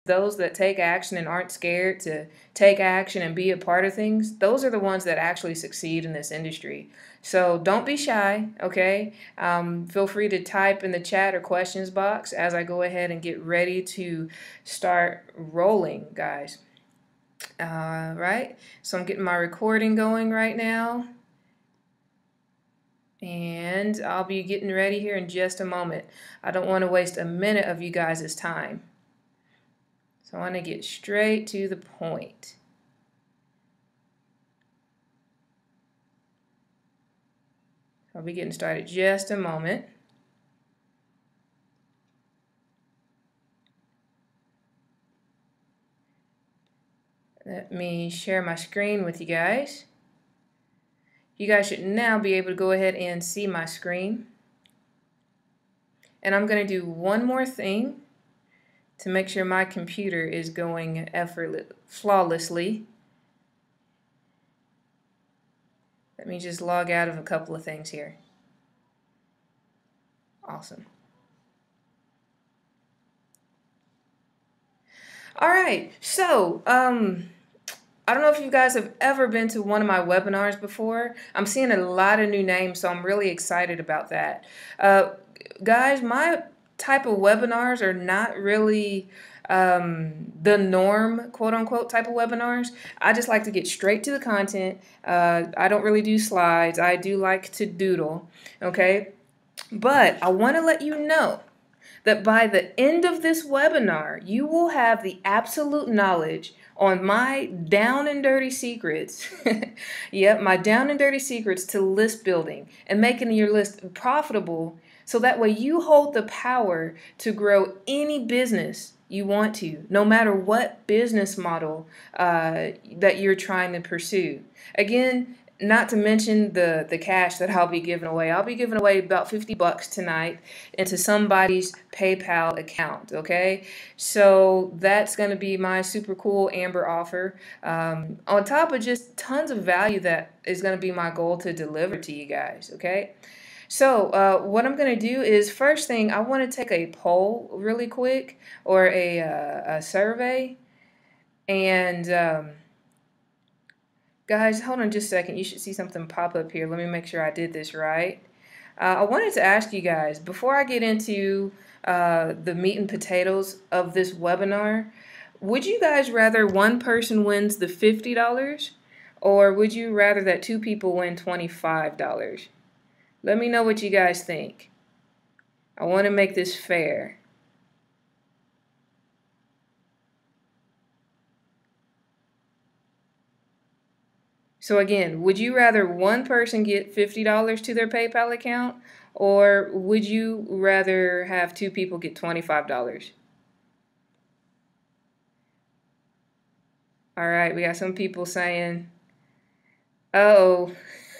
those that take action and aren't scared to take action and be a part of things, those are the ones that actually succeed in this industry. So don't be shy, okay? Feel free to type in the chat or questions box as I go ahead and get ready to start rolling, guys. Right, so I'm getting my recording going right now. And I'll be getting ready here in just a moment. I don't want to waste a minute of you guys' time. So I want to get straight to the point. I'll be getting started just a moment. Let me share my screen with you guys. You guys should now be able to go ahead and see my screen. And I'm going to do one more thing to make sure my computer is going flawlessly. Let me just log out of a couple of things here. Awesome. All right, so I don't know if you guys have ever been to one of my webinars before. I'm seeing a lot of new names, so I'm really excited about that. Guys, my type of webinars are not really the norm, quote unquote, type of webinars. I just like to get straight to the content. I don't really do slides. I do like to doodle, okay? But I want to let you know that by the end of this webinar, you will have the absolute knowledge on my down and dirty secrets. Yep, my down and dirty secrets to list building and making your list profitable, so that way you hold the power to grow any business you want to, no matter what business model that you're trying to pursue. Again, not to mention the cash that I'll be giving away. I'll be giving away about $50 tonight into somebody's PayPal account, okay? So that's going to be my super cool Amber offer, on top of just tons of value that is going to be my goal to deliver to you guys, okay? So what I'm going to do is, first thing, I want to take a poll really quick, or a survey, and guys, hold on just a second. You should see something pop up here. Let me make sure I did this right. I wanted to ask you guys, before I get into the meat and potatoes of this webinar, would you guys rather one person wins the $50, or would you rather that two people win $25? Let me know what you guys think. I want to make this fair. So again, would you rather one person get $50 to their PayPal account, or would you rather have two people get $25? All right, we got some people saying, uh-oh,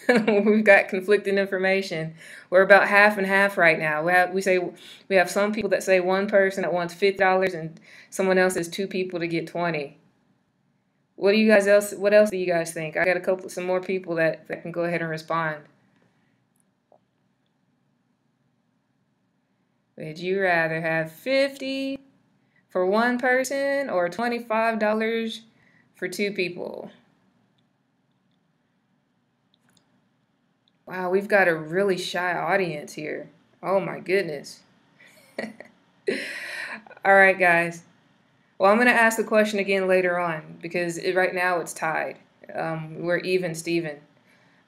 we've got conflicting information. We're about half and half right now. We have some people that say one person that wants $50 and someone else says two people to get 20. What else do you guys think? I got some more people that can go ahead and respond. Would you rather have 50 for one person or $25 for two people? Wow, we've got a really shy audience here. Oh my goodness. All right, guys. Well, I'm going to ask the question again later on, because right now it's tied. We're even Steven.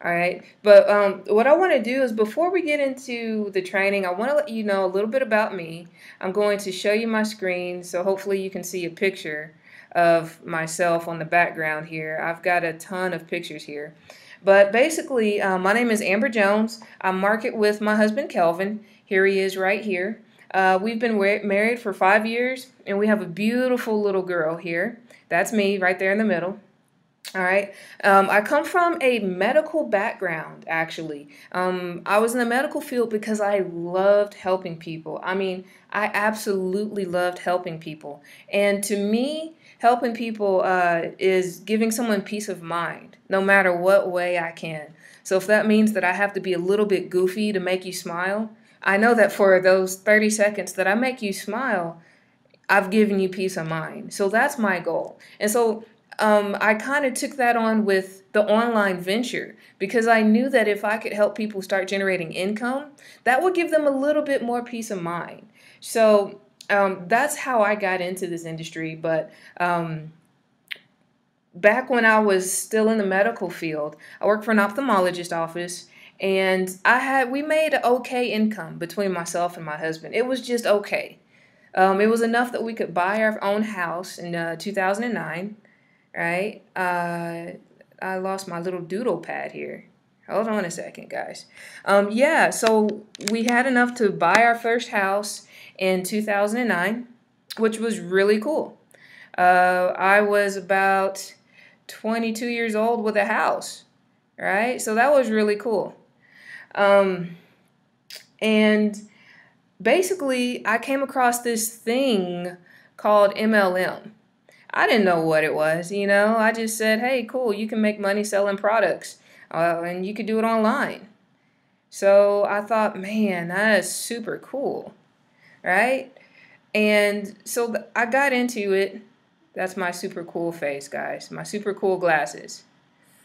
All right. But what I want to do is, before we get into the training, I want to let you know a little bit about me. I'm going to show you my screen, so hopefully you can see a picture of myself on the background here. I've got a ton of pictures here. But basically, my name is Amber Jones. I market with my husband, Kelvin. Here he is right here. We've been married for 5 years, and we have a beautiful little girl here. That's me right there in the middle. All right. I come from a medical background, actually. I was in the medical field because I loved helping people. I mean, I absolutely loved helping people. And to me, helping people is giving someone peace of mind, no matter what way I can. So if that means that I have to be a little bit goofy to make you smile, I know that for those 30 seconds that I make you smile, I've given you peace of mind. So that's my goal. And so I kind of took that on with the online venture because I knew that if I could help people start generating income, that would give them a little bit more peace of mind. So that's how I got into this industry. But back when I was still in the medical field, I worked for an ophthalmologist office, and we made an okay income between myself and my husband. It was just okay. It was enough that we could buy our own house in 2009, right? I lost my little doodle pad here. Hold on a second, guys. Yeah, so we had enough to buy our first house in 2009, which was really cool. I was about 22 years old with a house, right? So that was really cool. And basically, I came across this thing called MLM. I didn't know what it was, you know. I just said, hey, cool, you can make money selling products, and you could do it online. So I thought, man, that is super cool, right? And so I got into it. That's my super cool face, guys. My super cool glasses.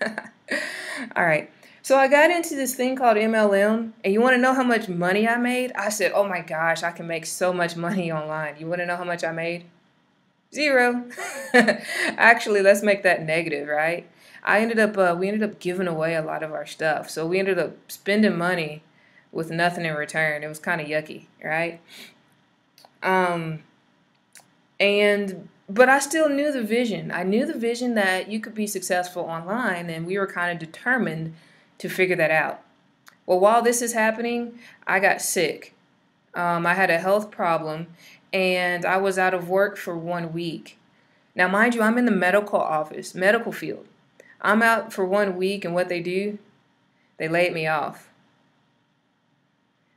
All right. So I got into this thing called MLM, and you want to know how much money I made? I said, oh my gosh, I can make so much money online. You want to know how much I made? Zero. Actually, let's make that negative, right? We ended up giving away a lot of our stuff. So we ended up spending money with nothing in return. It was kind of yucky, right? But I still knew the vision. I knew the vision that you could be successful online, and we were kind of determined to figure that out. Well, while this is happening, I got sick. I had a health problem, and I was out of work for 1 week. Now, mind you, I'm in the medical field. I'm out for 1 week, and what they do, they laid me off.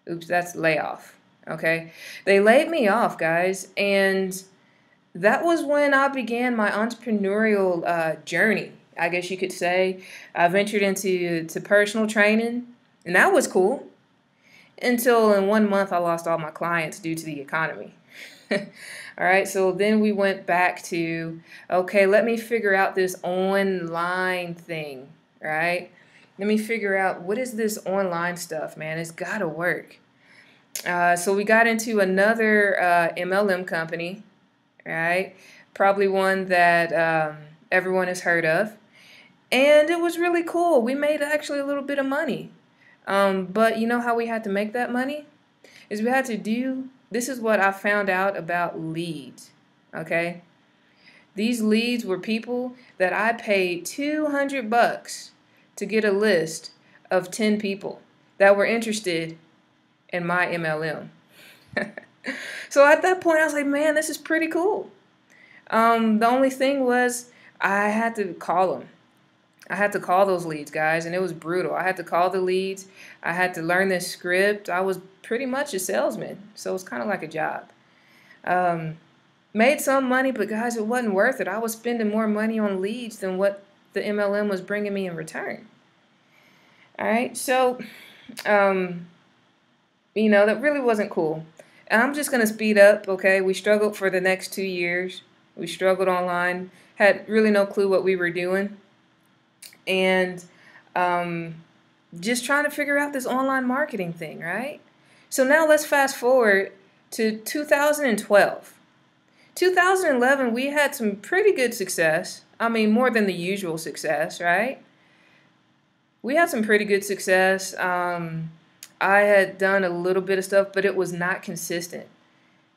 Oops, that's layoff. Okay? They laid me off, guys, and that was when I began my entrepreneurial journey, I guess you could say. I ventured into personal training, and that was cool. Until in 1 month, I lost all my clients due to the economy. All right, so then we went back to, okay, let me figure out this online thing, right? Let me figure out what is this online stuff, man. It's got to work. So we got into another MLM company, right? Probably one that everyone has heard of. And it was really cool. We made actually a little bit of money. But you know how we had to make that money? This is what I found out about leads, okay? These leads were people that I paid $200 to get a list of 10 people that were interested in my MLM. So at that point, I was like, man, this is pretty cool. The only thing was I had to call them. I had to call those leads, guys, and it was brutal. I had to call the leads. I had to learn this script. I was pretty much a salesman, so it was kind of like a job. Made some money, but guys, it wasn't worth it. I was spending more money on leads than what the MLM was bringing me in return. All right, so, you know, that really wasn't cool. And I'm just going to speed up, okay? We struggled for the next 2 years. We struggled online, had really no clue what we were doing. And just trying to figure out this online marketing thing, right? So now let's fast forward to 2012. 2011, we had some pretty good success. I mean, more than the usual success, right? We had some pretty good success. I had done a little bit of stuff, but it was not consistent,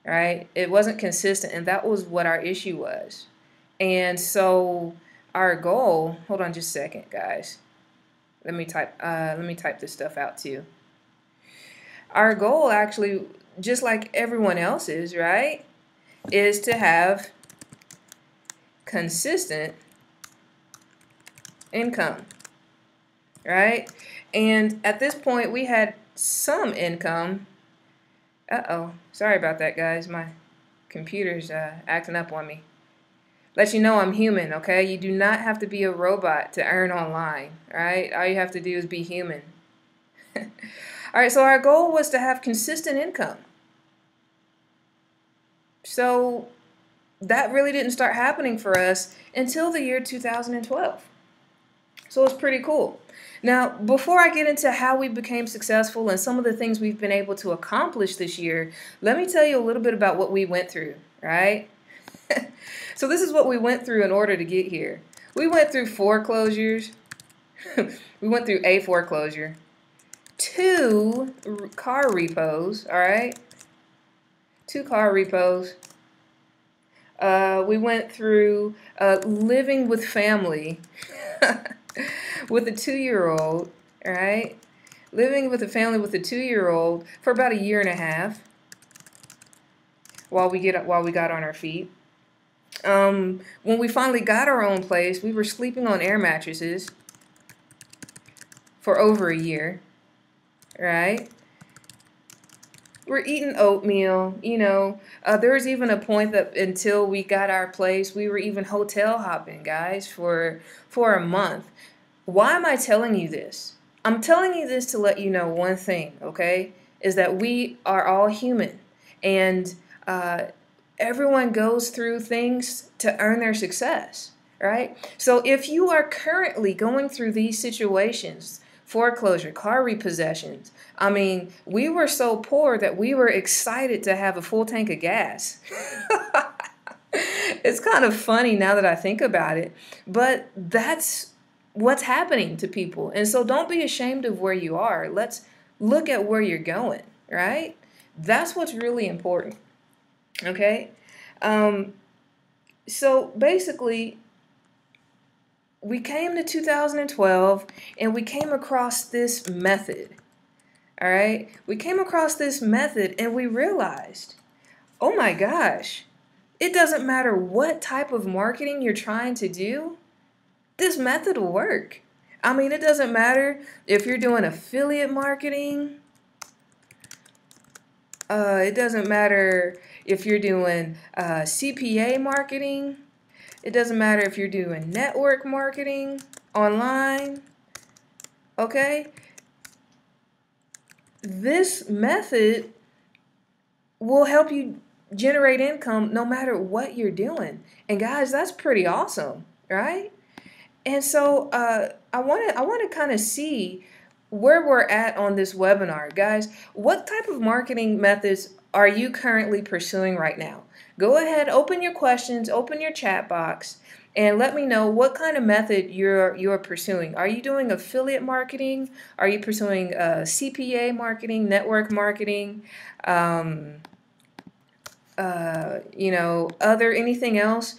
right? It wasn't consistent, and that was what our issue was. And so our goal, hold on just a second, guys. Let me type this stuff out too. Our goal actually, just like everyone else's, right, is to have consistent income, right? And at this point, we had some income. Uh-oh, sorry about that, guys. My computer's acting up on me. Let you know I'm human, okay? You do not have to be a robot to earn online, right? All you have to do is be human. All right, so our goal was to have consistent income. So that really didn't start happening for us until the year 2012. So it's pretty cool. Now, before I get into how we became successful and some of the things we've been able to accomplish this year, let me tell you a little bit about what we went through, right? So this is what we went through in order to get here. We went through foreclosures. We went through a foreclosure, 2 car repos, all right? 2 car repos. We went through living with family with a 2-year-old, all right? Living with a family with a 2-year-old for about 1.5 years while we got on our feet. When we finally got our own place, we were sleeping on air mattresses for over 1 year, right? We're eating oatmeal, you know. There was even a point that until we got our place, we were even hotel hopping, guys, for a month. Why am I telling you this? I'm telling you this to let you know one thing, okay? Is that we are all human, and everyone goes through things to earn their success, right? So if you are currently going through these situations, foreclosure, car repossessions, I mean, we were so poor that we were excited to have a full tank of gas. It's kind of funny now that I think about it, but that's what's happening to people. And so don't be ashamed of where you are. Let's look at where you're going, right? That's what's really important. Okay, so basically, we came to 2012 and we came across this method. All right, we came across this method and we realized, oh my gosh, it doesn't matter what type of marketing you're trying to do, this method will work. I mean, it doesn't matter if you're doing affiliate marketing. It doesn't matter if you're doing CPA marketing. It doesn't matter if you're doing network marketing online. Okay? This method will help you generate income no matter what you're doing. And guys, that's pretty awesome, right? And so I want to kind of see where we're at on this webinar. Guys, what type of marketing methods are you currently pursuing right now? Go ahead, open your questions, open your chat box, and let me know what kind of method you're pursuing. Are you doing affiliate marketing? Are you pursuing CPA marketing, network marketing, anything else?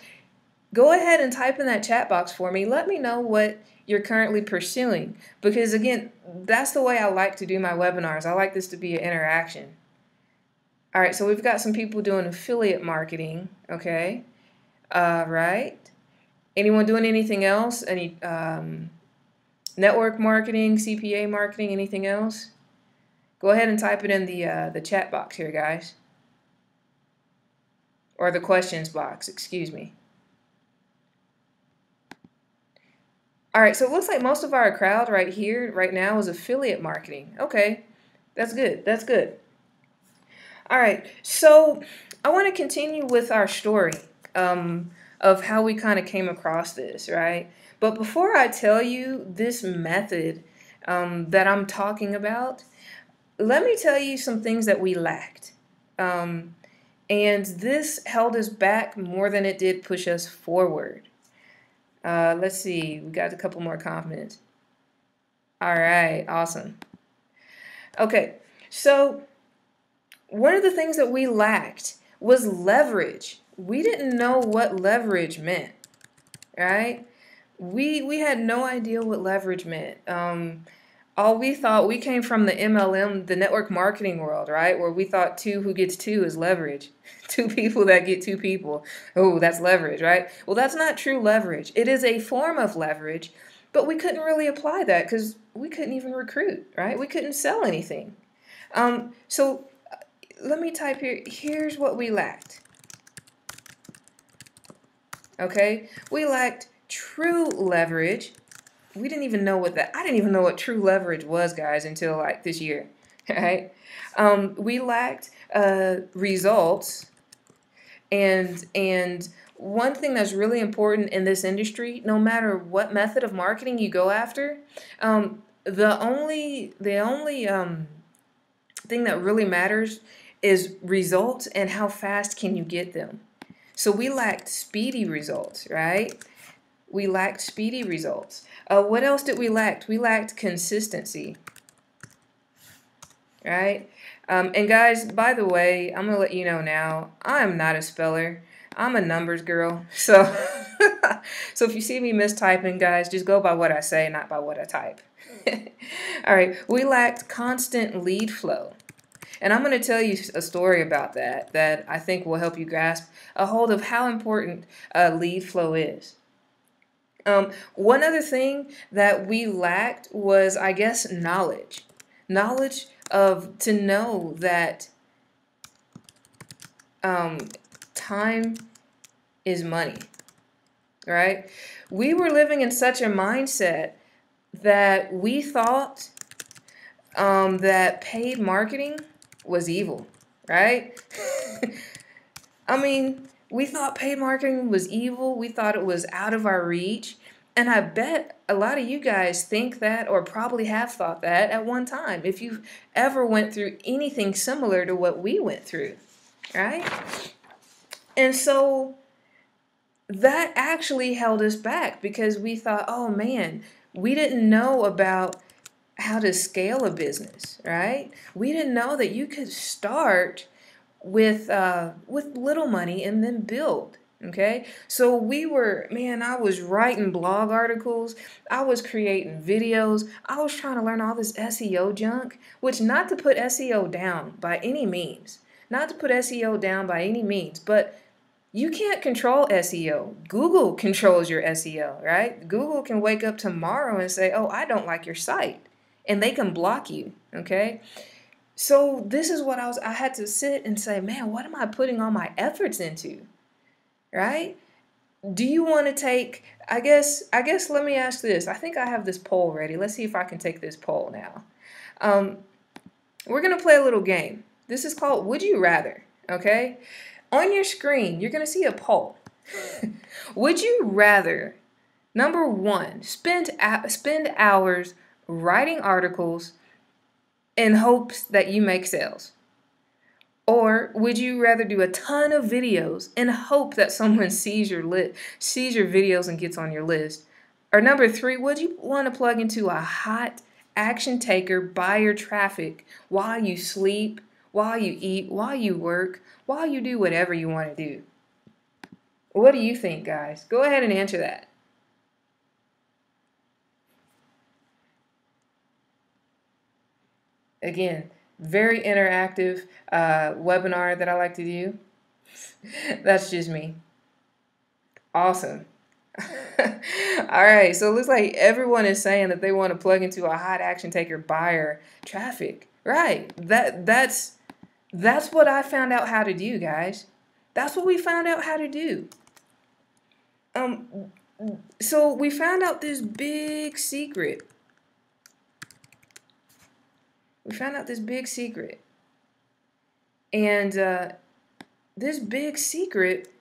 Go ahead and type in that chat box for me. Let me know what you're currently pursuing, because again, that's the way I like to do my webinars. I like this to be an interaction. All right, so we've got some people doing affiliate marketing, okay? Right. Anyone doing anything else? Any network marketing, CPA marketing, anything else? Go ahead and type it in the chat box here, guys. Or the questions box, excuse me. All right, so it looks like most of our crowd right here, right now, is affiliate marketing. Okay, that's good. That's good. All right, so I want to continue with our story of how we kind of came across this, right? But before I tell you this method that I'm talking about, let me tell you some things that we lacked. And this held us back more than it did push us forward. Let's see, we got a couple more comments. All right, awesome. Okay, so one of the things that we lacked was leverage. We didn't know what leverage meant, right? We had no idea what leverage meant. All we thought, we came from the MLM, the network marketing world, right? Where we thought 2 who gets 2 is leverage. 2 people that get 2 people. Oh, that's leverage, right? Well, that's not true leverage. It is a form of leverage, but we couldn't really apply that because we couldn't even recruit, right? We couldn't sell anything. So let me type here. Here's what we lacked. Okay? We lacked true leverage. We didn't even know what that, I didn't even know what true leverage was, guys, until like this year, right? We lacked results, And one thing that's really important in this industry, no matter what method of marketing you go after, the only thing that really matters is results and how fast can you get them. So we lacked speedy results, right? We lacked speedy results. What else did we lack? We lacked consistency, right? And guys, by the way, I'm gonna let you know now, I'm not a speller. I'm a numbers girl. So, so if you see me mistyping, guys, just go by what I say, not by what I type. All right, we lacked constant lead flow. And I'm going to tell you a story about that I think will help you grasp a hold of how important lead flow is. One other thing that we lacked was, I guess, knowledge. Knowledge of to know that time is money, right? We were living in such a mindset that we thought that paid marketing was evil, right? I mean, we thought paid marketing was evil. We thought it was out of our reach. And I bet a lot of you guys think that, or probably have thought that at one time, if you ever went through anything similar to what we went through, right? And so that actually held us back because we thought, oh man, we didn't know about how to scale a business, right? We didn't know that you could start with little money and then build. Okay, so we were, man, I was writing blog articles, I was creating videos, I was trying to learn all this SEO junk, which not to put SEO down by any means, not to put SEO down by any means, but you can't control SEO. Google controls your SEO, right? Google can wake up tomorrow and say, oh, I don't like your site, and they can block you, okay? So this is what I had to sit and say, man, what am I putting all my efforts into, right? Do you want to take, I guess let me ask this. I think I have this poll ready. Let's see if I can take this poll now. We're going to play a little game. This is called Would You Rather, okay? On your screen, you're going to see a poll. Would you rather, number one, spend hours writing articles in hopes that you make sales? Or would you rather do a ton of videos and hope that someone sees your videos and gets on your list? Or number three, would you want to plug into a hot action taker buyer traffic while you sleep, while you eat, while you work, while you do whatever you want to do? What do you think, guys? Go ahead and answer that. Again, very interactive webinar that I like to do. That's just me. Awesome. All right, so it looks like everyone is saying that they want to plug into a hot action taker buyer traffic. Right. That's what I found out how to do, guys. That's what we found out how to do. So we found out this big secret. We found out this big secret. And this big secret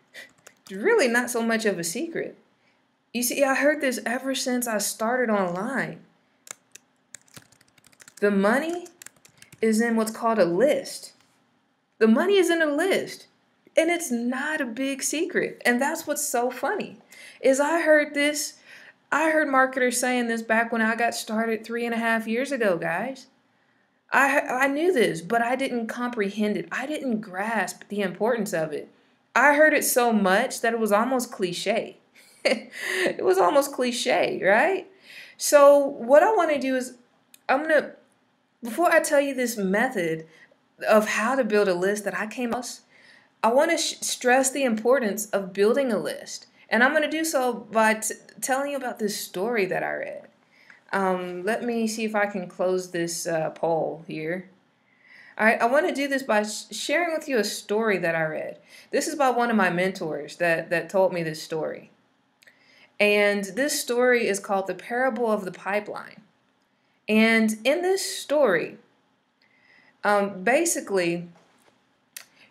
is really not so much of a secret. You see, I heard this ever since I started online. The money is in what's called a list. The money is in a list. And it's not a big secret. And that's what's so funny, is I heard marketers saying this back when I got started 3.5 years ago, guys. I knew this, but I didn't comprehend it. I didn't grasp the importance of it. I heard it so much that it was almost cliche. It was almost cliche, right? So what I want to do is before I tell you this method of how to build a list that I came across, I want to stress the importance of building a list. And I'm going to do so by telling you about this story that I read. Let me see if I can close this poll here. All right, I want to do this by sharing with you a story that I read. This is by one of my mentors that told me this story. And this story is called The Parable of the Pipeline. And in this story, basically,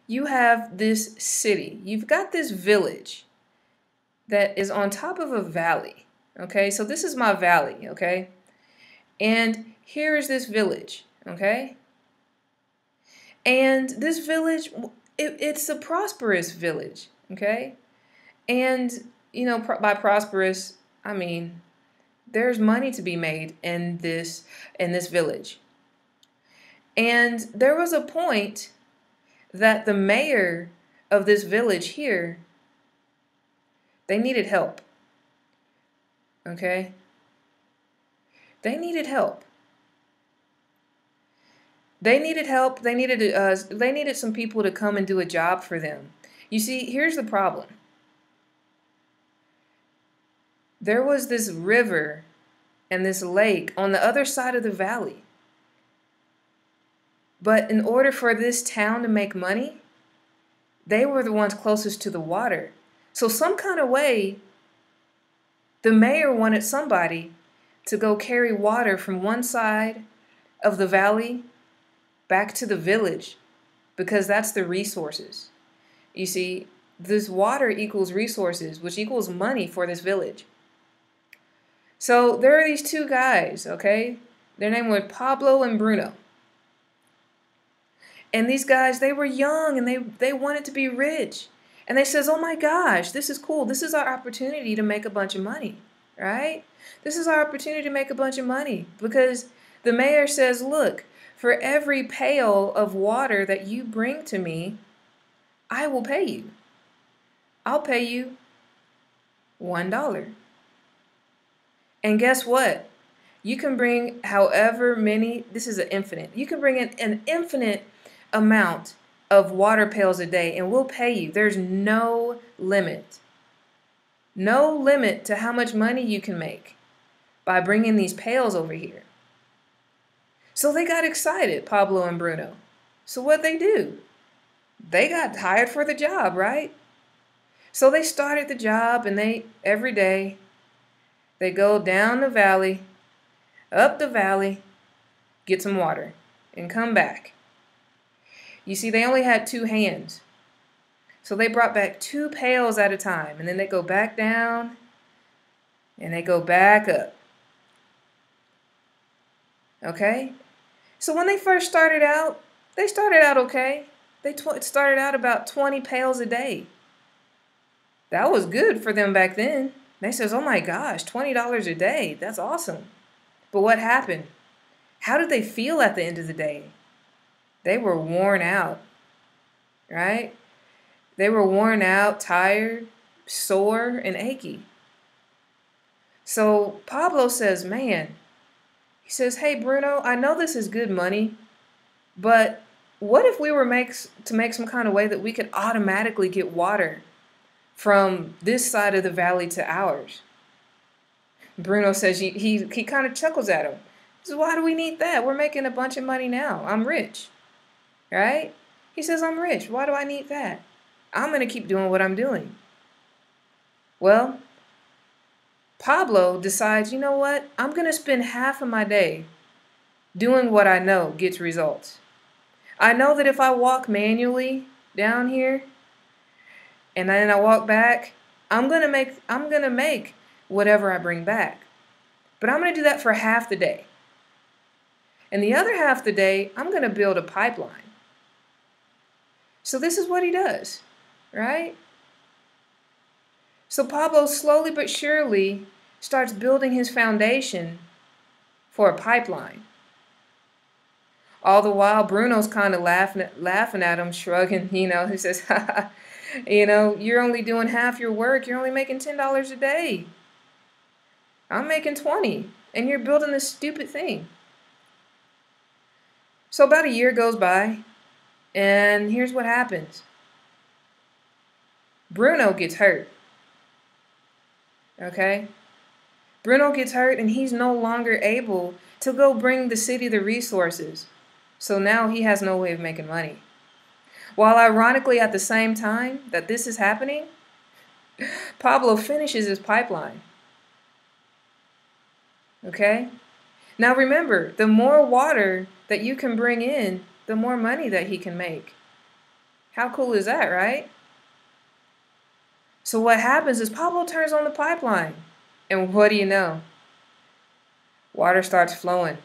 you have this city. You've got this village that is on top of a valley. Okay, so this is my valley. Okay, and here is this village. Okay, and this village, it's a prosperous village. Okay, and by prosperous, I mean there's money to be made in this village. And there was a point that the mayor of this village here, they needed help. Okay? They needed help. They needed help. They needed some people to come and do a job for them. You see, here's the problem. There was this river and this lake on the other side of the valley. But in order for this town to make money, they were the ones closest to the water. So some kind of way, the mayor wanted somebody to go carry water from one side of the valley back to the village, because that's the resources. You see, this water equals resources, which equals money for this village. So there are these two guys, okay? Their name were Pablo and Bruno. And these guys, they were young and they wanted to be rich. And they says, oh my gosh, this is cool. This is our opportunity to make a bunch of money, right? This is our opportunity to make a bunch of money, because the mayor says, look, for every pail of water that you bring to me, I will pay you. I'll pay you $1. And guess what? You can bring however many, this is an infinite. You can bring in an infinite amount of water pails a day and we'll pay you. There's no limit. No limit to how much money you can make by bringing these pails over here. So they got excited, Pablo and Bruno. So what'd they do? They got hired for the job, right? So they started the job, and every day they go down the valley, up the valley, get some water, and come back. You see, they only had 2 hands. So they brought back 2 pails at a time, and then they go back down, and they go back up. Okay? So when they first started out, they started out okay. They started out about 20 pails a day. That was good for them back then. They says, oh my gosh, $20 a day. That's awesome. But what happened? How did they feel at the end of the day? They were worn out, right? They were worn out, tired, sore, and achy. So Pablo says, man, he says, hey, Bruno, I know this is good money, but what if we were to make some kind of way that we could automatically get water from this side of the valley to ours? Bruno says, he kind of chuckles at him. He says, why do we need that? We're making a bunch of money now. I'm rich, right? He says, I'm rich. Why do I need that? I'm going to keep doing what I'm doing. Well, Pablo decides, you know what? I'm going to spend half of my day doing what I know gets results. I know that if I walk manually down here and then I walk back, I'm going to make whatever I bring back. But I'm going to do that for half the day. And the other half the day, I'm going to build a pipeline. So this is what he does, right? So Pablo slowly but surely starts building his foundation for a pipeline. All the while, Bruno's kind of laughing at him, shrugging, he says, you're only doing half your work. You're only making $10 a day. I'm making 20, and you're building this stupid thing. So about a year goes by, and here's what happens. Bruno gets hurt. Okay? Bruno gets hurt, and he's no longer able to go bring the city the resources. So now he has no way of making money. While ironically, at the same time that this is happening, Pablo finishes his pipeline. Okay? Now remember, the more water that you can bring in, the more money that he can make. How cool is that, right? So what happens is Pablo turns on the pipeline. And what do you know? Water starts flowing.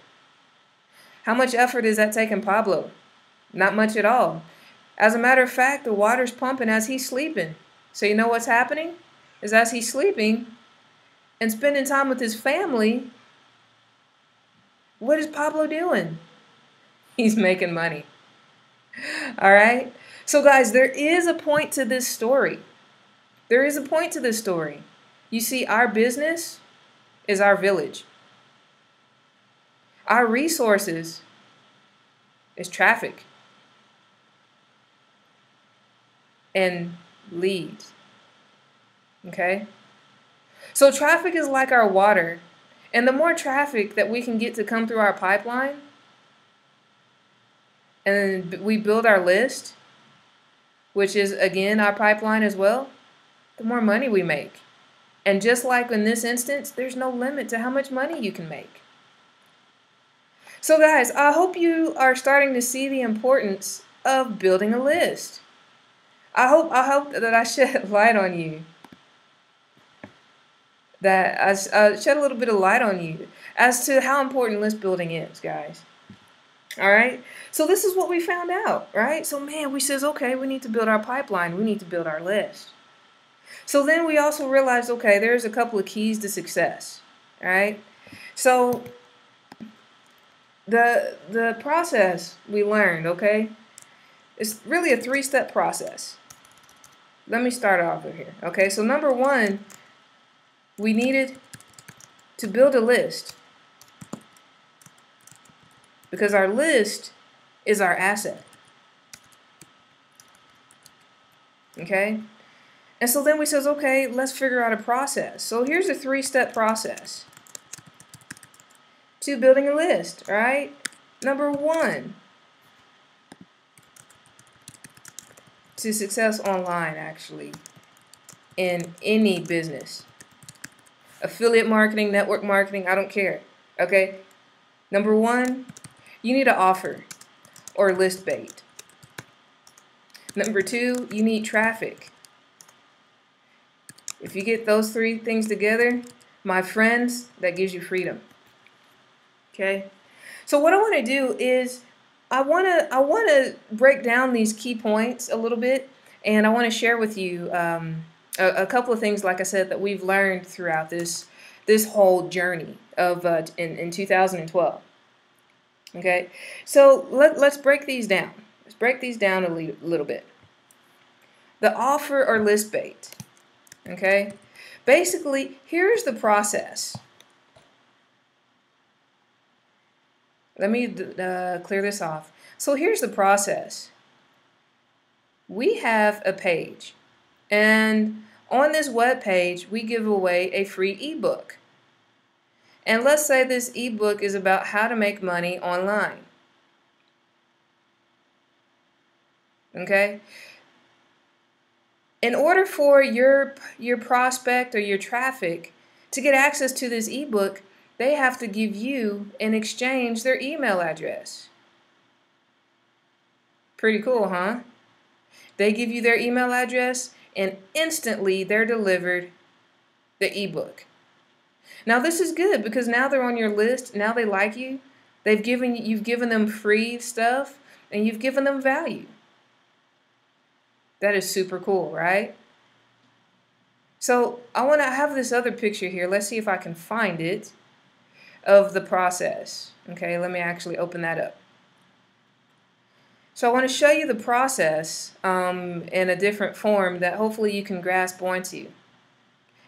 How much effort is that taking Pablo? Not much at all. As a matter of fact, the water's pumping as he's sleeping. So you know what's happening? Is as he's sleeping and spending time with his family, what is Pablo doing? He's making money. All right? So guys, there is a point to this story. There is a point to this story. You see, our business is our village. Our resources is traffic and leads. Okay? So traffic is like our water. And the more traffic that we can get to come through our pipeline, and we build our list, which is again our pipeline as well, the more money we make. And just like in this instance, there's no limit to how much money you can make. So guys, I hope you are starting to see the importance of building a list. I hope that I shed light on you. That I shed a little bit of light on you as to how important list building is, guys. All right. So this is what we found out, right? So man, we says, okay, we need to build our pipeline. We need to build our list. So then we also realized, okay, there's a couple of keys to success, all right? So the process we learned, okay, it's really a 3-step process. Let me start off with here, okay? So number one, we needed to build a list because our list is our asset, okay? And so then we says, okay, let's figure out a process. So here's a 3-step process to building a list, all right? Number one, to success online, actually, in any business. Affiliate marketing, network marketing, I don't care, okay? Number one, you need an offer or list bait. Number two, you need traffic. If you get those 3 things together, my friends, that gives you freedom. Okay? So what I want to do is I want to break down these key points a little bit, and I want to share with you a couple of things, like I said, that we've learned throughout this whole journey of in 2012. Okay? So let's break these down. Let's break these down a little bit. The offer or list bait. Okay, basically, here's the process. Let me clear this off. So here's the process. We have a page, and on this web page, we give away a free ebook. And let's say this ebook is about how to make money online. Okay? In order for your prospect or your traffic to get access to this ebook, they have to give you, in exchange, their email address. Pretty cool, huh? They give you their email address, and instantly they're delivered the ebook. Now this is good because now they're on your list. Now they like you. You've given them free stuff, and you've given them value. That is super cool, right? So I want to have this other picture here. Let's see if I can find it of the process. Okay, let me actually open that up. So I want to show you the process in a different form that hopefully you can grasp onto.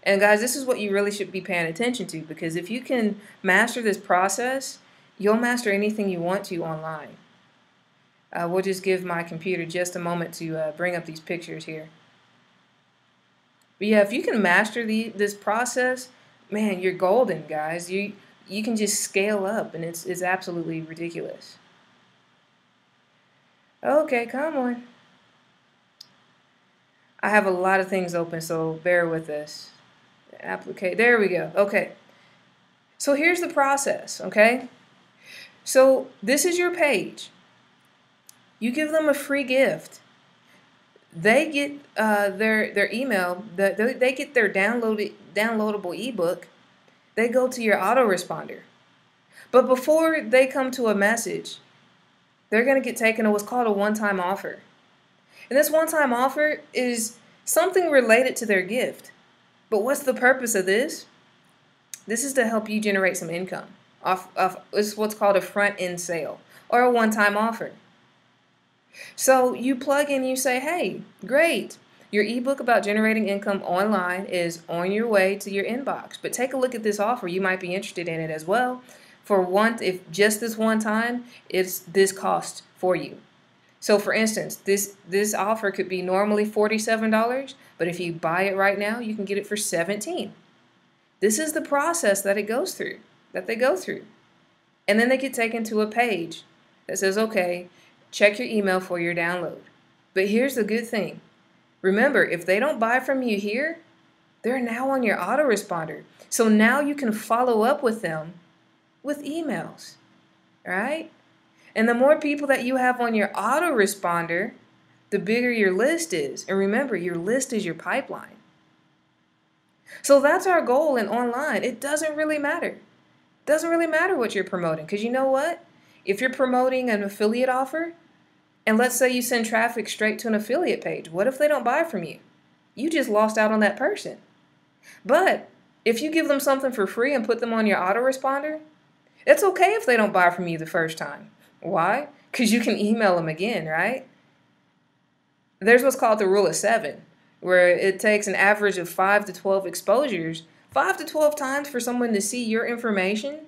And guys, this is what you really should be paying attention to, because if you can master this process, you'll master anything you want to online. We'll just give my computer just a moment to bring up these pictures here. But yeah, if you can master this process, man, you're golden, guys. You can just scale up, and it's absolutely ridiculous. Okay, come on. I have a lot of things open, so bear with us. There we go. Okay. So here's the process, okay? So this is your page. You give them a free gift. they get their email, they get their downloadable ebook. They go to your autoresponder. But before they come to a message, they're going to get taken to what's called a one-time offer. And this one-time offer is something related to their gift. But what's the purpose of this? This is to help you generate some income. It's what's called a front-end sale or a one-time offer. So you plug in, you say, hey, great. Your ebook about generating income online is on your way to your inbox. But take a look at this offer. You might be interested in it as well. If just this one time, it's this cost for you. So for instance, this offer could be normally $47, but if you buy it right now, you can get it for $17. This is the process that they go through. And then they get taken to a page that says, okay, check your email for your download. But here's the good thing. Remember, if they don't buy from you here, they're now on your autoresponder. So now you can follow up with them with emails, right? And the more people that you have on your autoresponder, the bigger your list is. And remember, your list is your pipeline. So that's our goal in online. It doesn't really matter. It doesn't really matter what you're promoting, because you know what? If you're promoting an affiliate offer, and let's say you send traffic straight to an affiliate page, what if they don't buy from you? You just lost out on that person. But if you give them something for free and put them on your autoresponder, it's okay if they don't buy from you the first time. Why? Because you can email them again, right? There's what's called the rule of 7, where it takes an average of 5 to 12 exposures, 5 to 12 times for someone to see your information,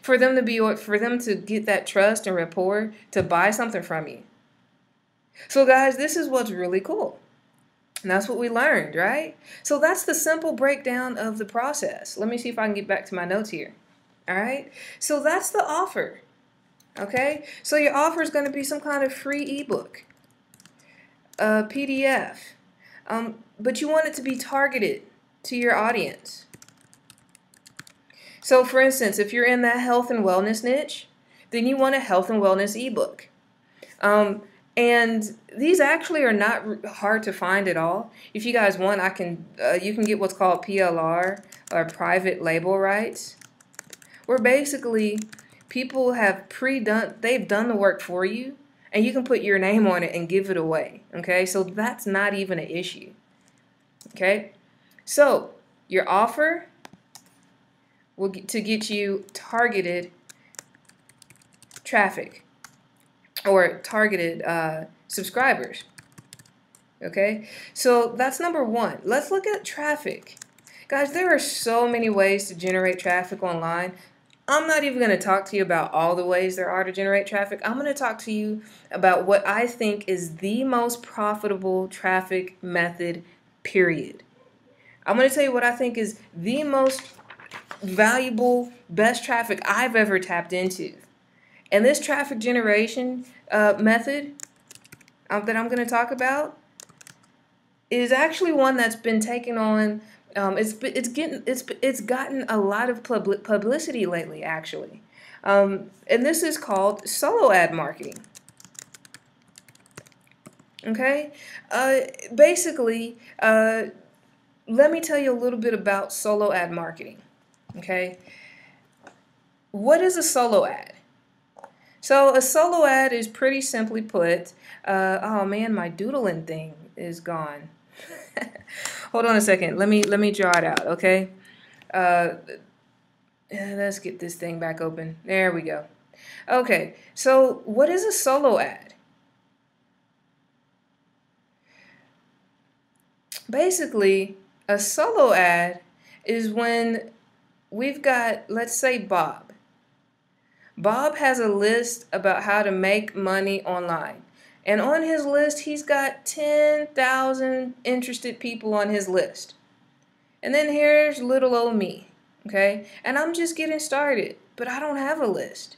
for them to get that trust and rapport to buy something from you. So guys, this is what's really cool. And that's what we learned, right? So that's the simple breakdown of the process. Let me see if I can get back to my notes here. All right, so that's the offer. Okay, so your offer is going to be some kind of free ebook, a PDF, but you want it to be targeted to your audience. So for instance, if you're in that health and wellness niche, then you want a health and wellness ebook. And these actually are not hard to find at all. If you guys want, you can get what's called PLR, or private label rights, where basically people have they've done the work for you, and you can put your name on it and give it away. Okay, so that's not even an issue. Okay, so your offer will to get you targeted traffic or targeted subscribers. Okay, so that's number one. Let's look at traffic. Guys, there are so many ways to generate traffic online. I'm not even going to talk to you about all the ways there are to generate traffic. I'm going to talk to you about what I think is the most profitable traffic method, period. I'm going to tell you what I think is the most valuable, best traffic I've ever tapped into. And this traffic generation method that I'm going to talk about is actually one that's been taken on. It's gotten a lot of publicity lately, actually, and this is called solo ad marketing. Okay, basically, let me tell you a little bit about solo ad marketing. Okay, what is a solo ad? So a solo ad is pretty simply put. Oh man, my doodling thing is gone. Hold on a second. Let me draw it out, okay? Let's get this thing back open. There we go. Okay, so what is a solo ad? Basically, a solo ad is when we've got, let's say, Bob. Bob has a list about how to make money online. And on his list, he's got 10,000 interested people on his list. And then here's little old me, okay? And I'm just getting started, but I don't have a list.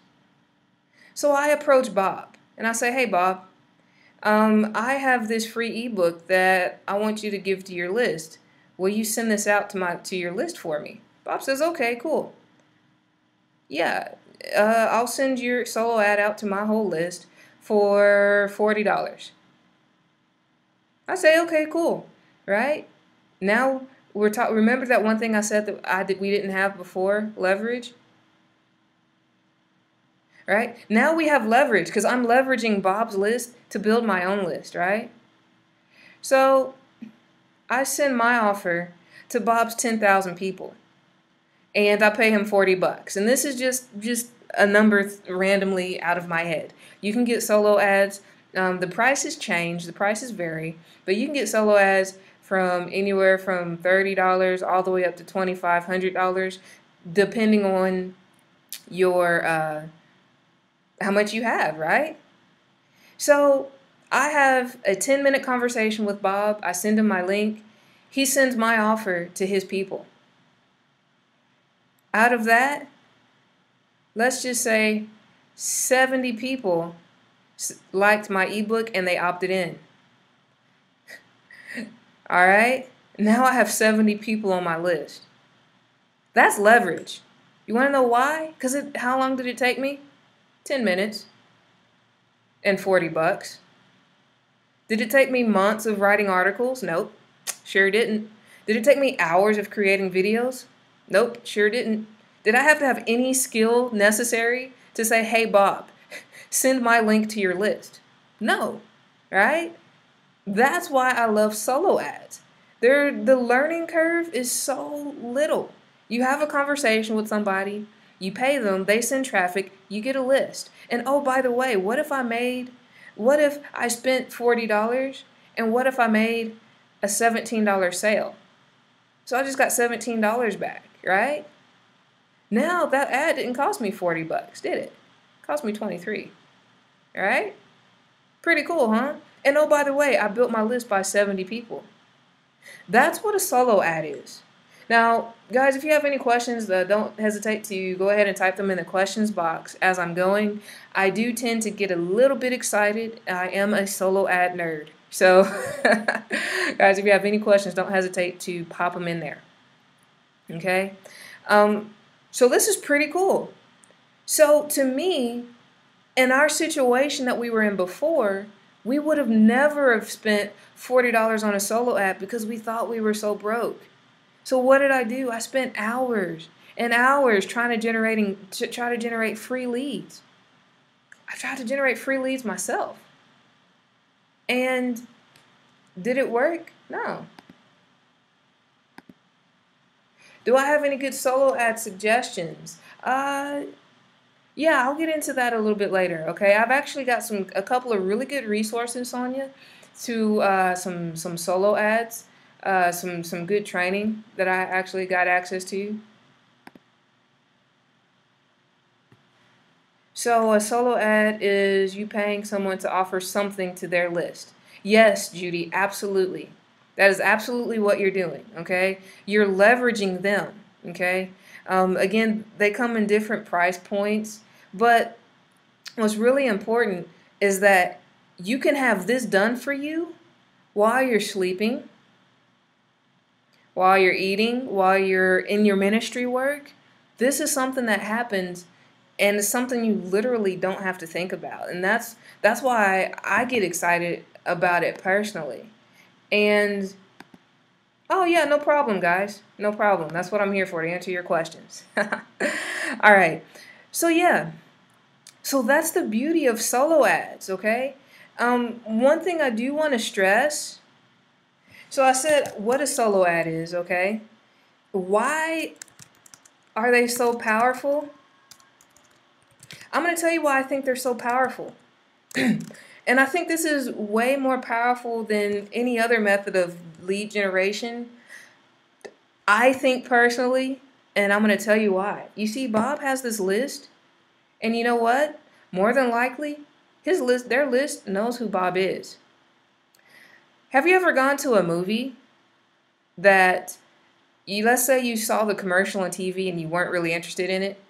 So I approach Bob, and I say, hey, Bob, I have this free ebook that I want you to give to your list. Will you send this out to your list for me? Bob says, okay, cool. Yeah, I'll send your solo ad out to my whole list for $40. I say, okay, cool, right? Now we're talking. Remember that one thing I said that we didn't have before? Leverage, right? Now we have leverage because I'm leveraging Bob's list to build my own list, right? So I send my offer to Bob's 10,000 people, and I pay him $40. And this is just a number randomly out of my head. You can get solo ads. The prices change, the prices vary, but you can get solo ads from anywhere from $30 all the way up to $2,500, depending on your how much you have, right? So I have a 10-minute conversation with Bob. I send him my link. He sends my offer to his people. Out of that, let's just say 70 people liked my ebook and they opted in. All right? Now I have 70 people on my list. That's leverage. You want to know why? Because how long did it take me? 10 minutes and $40. Did it take me months of writing articles? Nope. Sure didn't. Did it take me hours of creating videos? Nope. Sure didn't. Did I have to have any skill necessary to say, hey, Bob, send my link to your list? No. Right? That's why I love solo ads. The learning curve is so little. You have a conversation with somebody, you pay them, they send traffic, you get a list. And oh, by the way, what if I spent $40 and what if I made a $17 sale? So I just got $17 back, right? Now that ad didn't cost me $40, did it? It cost me 23, right? Pretty cool, huh? And oh, by the way, I built my list by 70 people. That's what a solo ad is. Now, guys, if you have any questions, don't hesitate to go ahead and type them in the questions box as I'm going. I do tend to get a little bit excited. I am a solo ad nerd. So, guys, if you have any questions, don't hesitate to pop them in there. Okay? So this is pretty cool. So to me, in our situation that we were in before, we would have never have spent $40 on a solo ad because we thought we were so broke. So what did I do? I spent hours and hours trying to generate free leads. I tried to generate free leads myself. And did it work? No. Do I have any good solo ad suggestions? Yeah, I'll get into that a little bit later, okay? I've actually got a couple of really good resources, Sonia, to some solo ads, some good training that I actually got access to. So a solo ad is you paying someone to offer something to their list. Yes, Judy, absolutely. That is absolutely what you're doing, okay? You're leveraging them, okay? Again, they come in different price points, but what's really important is that you can have this done for you while you're sleeping, while you're eating, while you're in your ministry work. This is something that happens, and it's something you literally don't have to think about. And that's why I get excited about it personally. And oh yeah, no problem, guys. No problem. That's what I'm here for, to answer your questions. All right. So yeah. So that's the beauty of solo ads, okay? One thing I do want to stress. So I said what a solo ad is, okay? Why are they so powerful? I'm going to tell you why I think they're so powerful. And I think this is way more powerful than any other method of lead generation. I think personally, and I'm going to tell you why. You see, Bob has this list, and you know what? More than likely, their list knows who Bob is. Have you ever gone to a movie that let's say you saw the commercial on TV and you weren't really interested in it,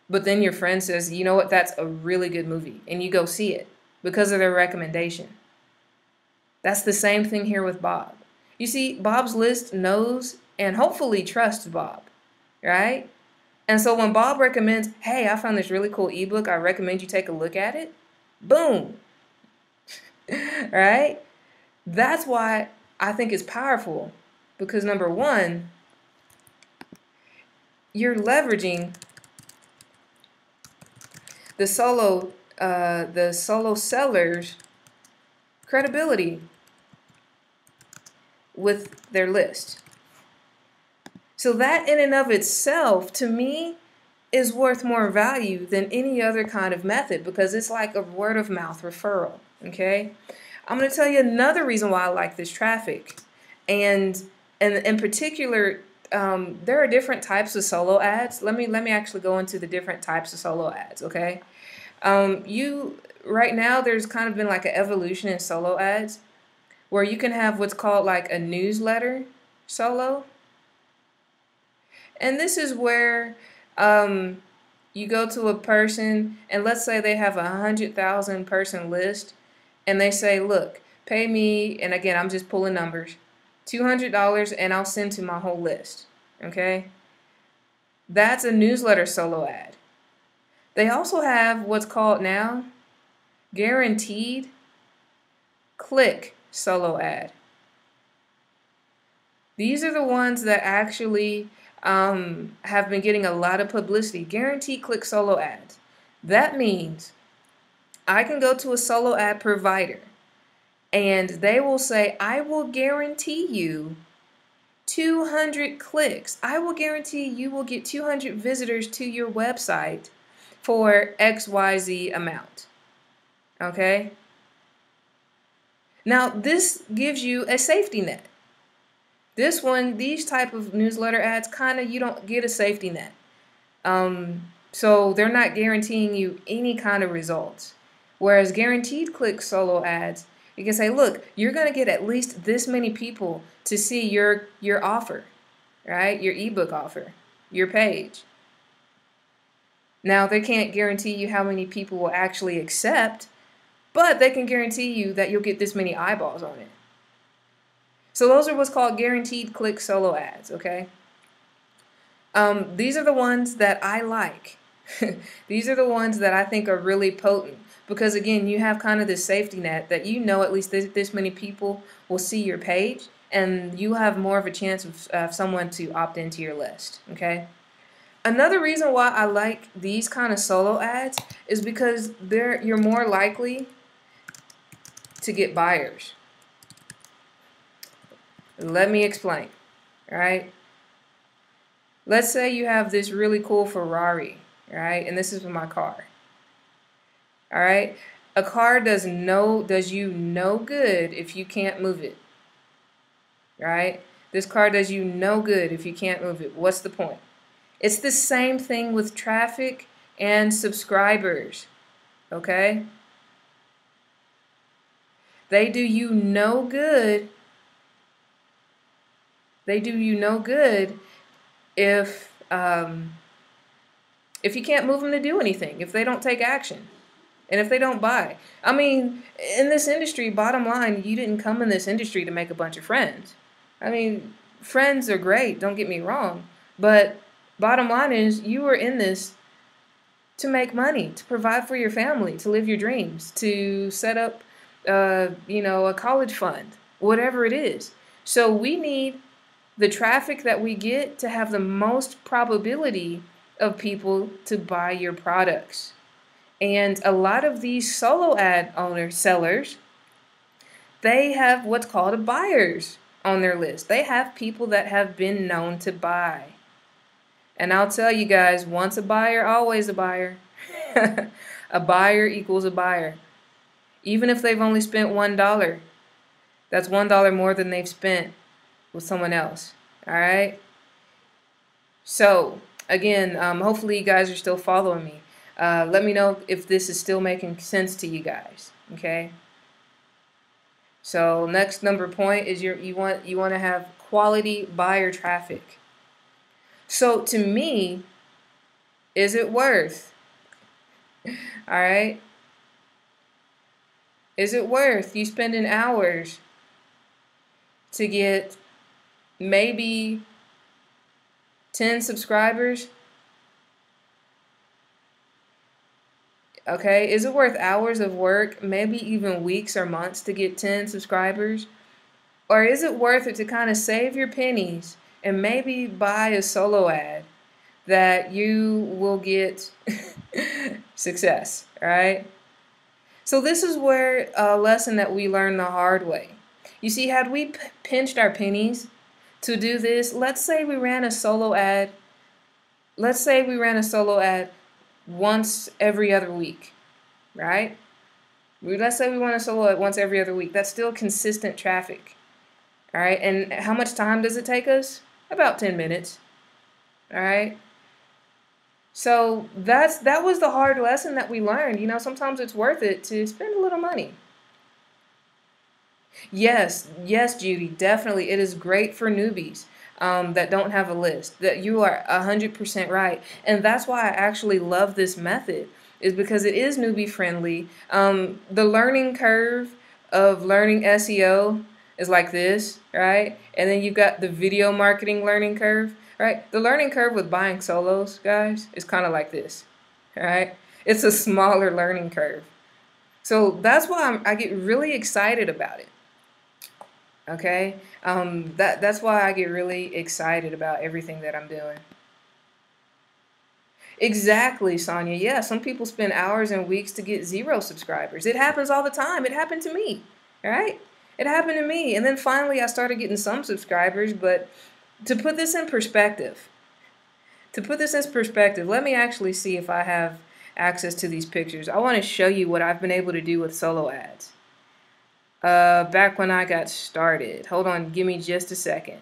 but then your friend says, you know what, that's a really good movie, and you go see it because of their recommendation. That's the same thing here with Bob. You see, Bob's list knows and hopefully trusts Bob, right? And so when Bob recommends, hey, I found this really cool ebook, I recommend you take a look at it, boom, right? That's why I think it's powerful, because number one, you're leveraging the solo seller's credibility with their list. So that in and of itself, to me, is worth more value than any other kind of method, because it's like a word of mouth referral. Okay, I'm going to tell you another reason why I like this traffic, and in particular, there are different types of solo ads. Let me actually go into the different types of solo ads. Okay, right now there's kind of been like an evolution in solo ads where you can have what's called like a newsletter solo. And this is where you go to a person, and let's say they have 100,000 person list, and they say, look, pay me, and again, I'm just pulling numbers, $200 and I'll send to my whole list. Okay? That's a newsletter solo ad. They also have what's called now guaranteed click solo ad. These are the ones that actually have been getting a lot of publicity. Guaranteed click solo ads. That means I can go to a solo ad provider and they will say, I will guarantee you 200 clicks. I will guarantee you will get 200 visitors to your website for XYZ amount. Okay? Now, this gives you a safety net. This one, these type of newsletter ads, kind of, you don't get a safety net. So they're not guaranteeing you any kind of results. Whereas guaranteed click solo ads, you can say, look, you're going to get at least this many people to see your offer, right? Your ebook offer, your page. Now, they can't guarantee you how many people will actually accept, but they can guarantee you that you'll get this many eyeballs on it. So those are what's called guaranteed click solo ads, okay? These are the ones that I like. These are the ones that I think are really potent, because again, you have kind of this safety net that you know at least this many people will see your page, and you have more of a chance of someone to opt into your list, okay? Another reason why I like these kind of solo ads is because you're more likely to get buyers. Let me explain, right? Let's say you have this really cool Ferrari, right? And this is my car, all right? A car does you no good if you can't move it, right? This car does you no good if you can't move it. What's the point? It's the same thing with traffic and subscribers, okay? They do you no good. They do you no good if you can't move them to do anything, if they don't take action, and if they don't buy. I mean, in this industry, bottom line, you didn't come in this industry to make a bunch of friends. I mean, friends are great, don't get me wrong, but bottom line is you were in this to make money, to provide for your family, to live your dreams, to set up, a college fund, whatever it is. So we need the traffic that we get to have the most probability of people to buy your products. And a lot of these solo ad sellers, they have what's called a buyers on their list. They have people that have been known to buy. And I'll tell you guys, once a buyer, always a buyer. A buyer equals a buyer. Even if they've only spent $1, that's $1 more than they've spent with someone else. All right? So, again, hopefully you guys are still following me. Let me know if this is still making sense to you guys. Okay? So, next point is you want to have quality buyer traffic. So, to me, is it worth? All right? Is it worth you spending hours to get maybe 10 subscribers? Okay, is it worth hours of work, maybe even weeks or months to get 10 subscribers? Or is it worth it to kind of save your pennies and maybe buy a solo ad that you will get success, right? So this is where a lesson that we learned the hard way. You see, had we pinched our pennies to do this, let's say we ran a solo ad. Let's say we ran a solo ad once every other week, right? Let's say we run a solo ad once every other week. That's still consistent traffic, all right? And how much time does it take us? About 10 minutes, all right? So that was the hard lesson that we learned. You know, sometimes it's worth it to spend a little money. Yes, yes, Judy, definitely. It is great for newbies that don't have a list. That you are 100% right. And that's why I actually love this method, is because it is newbie friendly. The learning curve of learning SEO is like this, right? And then you've got the video marketing learning curve, right? The learning curve with buying solos, guys, is kind of like this, right? It's a smaller learning curve. So that's why I get really excited about it. Okay, that's why I get really excited about everything that I'm doing. Exactly, Sonia. Yeah, some people spend hours and weeks to get 0 subscribers. It happens all the time. It happened to me, right? It happened to me. And then finally I started getting some subscribers. But to put this in perspective, let me actually see if I have access to these pictures. I want to show you what I've been able to do with solo ads. Back when I got started. Hold on, give me just a second.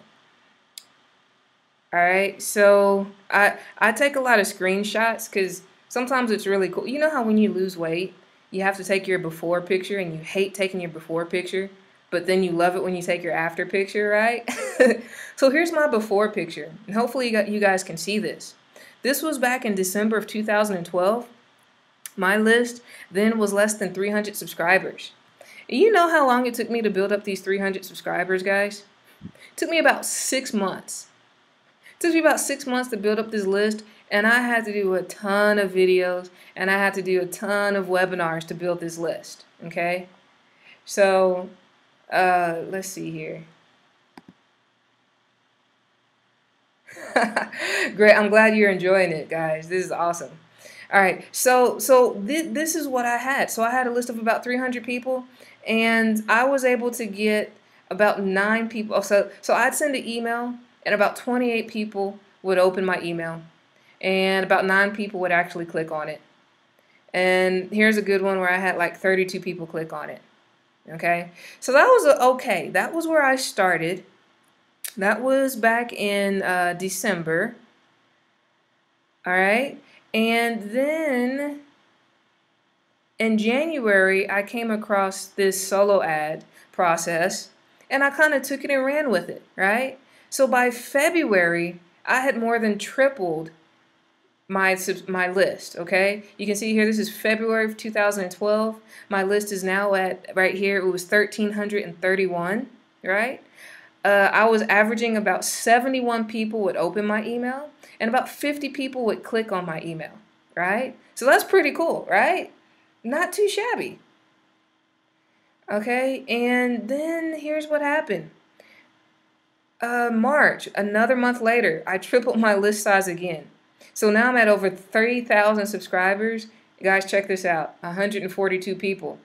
All right, so I take a lot of screenshots because sometimes it's really cool. You know how when you lose weight, you have to take your before picture and you hate taking your before picture, but then you love it when you take your after picture, right? So here's my before picture, and hopefully you guys can see this. This was back in December of 2012. My list then was less than 300 subscribers. You know how long it took me to build up these 300 subscribers, guys? It took me about 6 months. It took me about 6 months to build up this list, and I had to do a ton of videos, and I had to do a ton of webinars to build this list, okay? So, let's see here. Great, I'm glad you're enjoying it, guys. This is awesome. All right, so this is what I had. So I had a list of about 300 people, and I was able to get about 9 people. So I'd send an email, and about 28 people would open my email, and about 9 people would actually click on it. And here's a good one where I had like 32 people click on it. Okay, so that was okay. That was where I started. That was back in December. All right. And then in January, I came across this solo ad process, and I kind of took it and ran with it, right? So by February, I had more than tripled my list, okay? You can see here, this is February of 2012. My list is now at, right here, it was 1,331, right? I was averaging about 71 people would open my email, and about 50 people would click on my email, right? So that's pretty cool, right? Not too shabby. Okay, and then here's what happened. March, another month later, I tripled my list size again. So now I'm at over 30,000 subscribers. Guys, check this out, 142 people.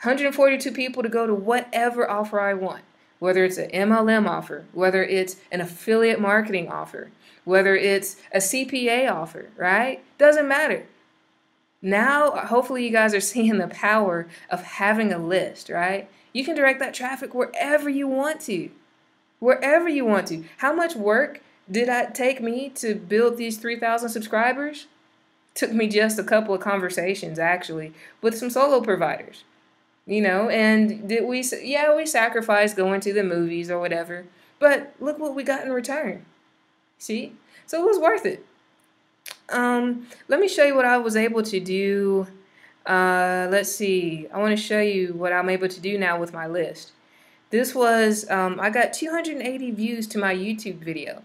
142 people to go to whatever offer I want. Whether it's an MLM offer, whether it's an affiliate marketing offer, whether it's a CPA offer, right? Doesn't matter. Now, hopefully you guys are seeing the power of having a list, right? You can direct that traffic wherever you want to. Wherever you want to. How much work did it take me to build these 3,000 subscribers? Took me just a couple of conversations, actually, with some solo providers. You know, and we sacrificed going to the movies or whatever, but look what we got in return. See? So it was worth it. Let me show you what I was able to do. Let's see. I want to show you what I'm able to do now with my list. This was, I got 280 views to my YouTube video.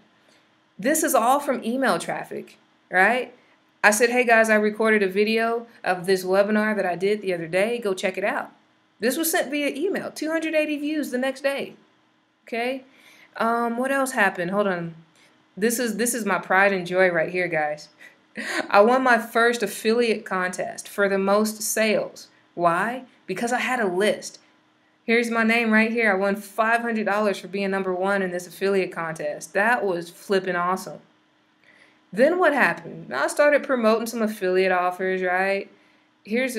This is all from email traffic, right? I said, hey guys, I recorded a video of this webinar that I did the other day. Go check it out. This was sent via email. 280 views the next day. Okay. What else happened? Hold on. This is my pride and joy right here, guys. I won my first affiliate contest for the most sales. Why? Because I had a list. Here's my name right here. I won $500 for being #1 in this affiliate contest. That was flipping awesome. Then what happened? I started promoting some affiliate offers, right? Here's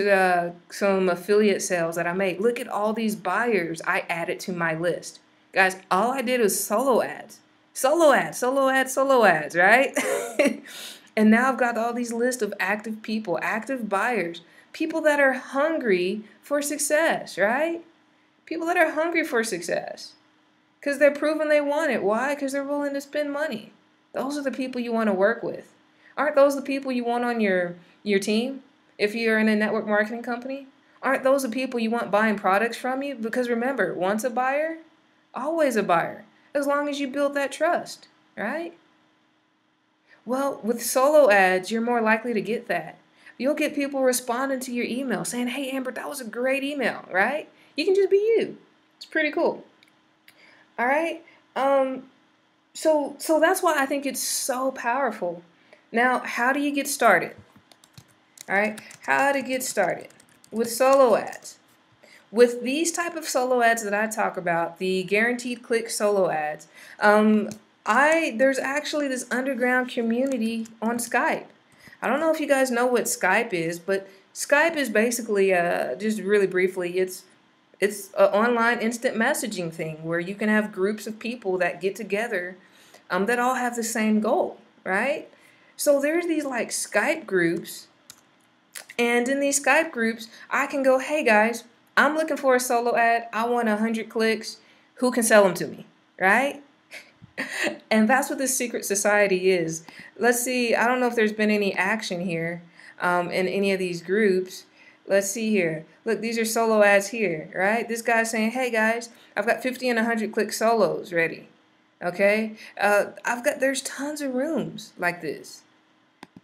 some affiliate sales that I made. Look at all these buyers I added to my list. Guys, all I did was solo ads. Solo ads, solo ads, solo ads, right? And now I've got all these lists of active people, active buyers, people that are hungry for success, right? People that are hungry for success because they're proving they want it. Why? Because they're willing to spend money. Those are the people you want to work with. Aren't those the people you want on your team if you're in a network marketing company? Aren't those the people you want buying products from you? Because remember, once a buyer, always a buyer, as long as you build that trust, right? Well, with solo ads, you're more likely to get that. You'll get people responding to your email saying, hey, Amber, that was a great email, right? You can just be you. It's pretty cool. All right? So that's why I think it's so powerful. Now, how do you get started? All right? How to get started with solo ads. With these type of solo ads that I talk about, the guaranteed click solo ads, there's actually this underground community on Skype. I don't know if you guys know what Skype is, but Skype is basically, just really briefly, it's an online instant messaging thing where you can have groups of people that get together that all have the same goal, right? So there's these like Skype groups, and in these Skype groups, I can go, hey guys, I'm looking for a solo ad. I want 100 clicks. Who can sell them to me, right? And that's what this secret society is. Let's see. I don't know if there's been any action here in any of these groups. Let's see here. Look, these are solo ads here, right? This guy's saying, hey guys, I've got 50 and 100 click solos ready. Okay? There's tons of rooms like this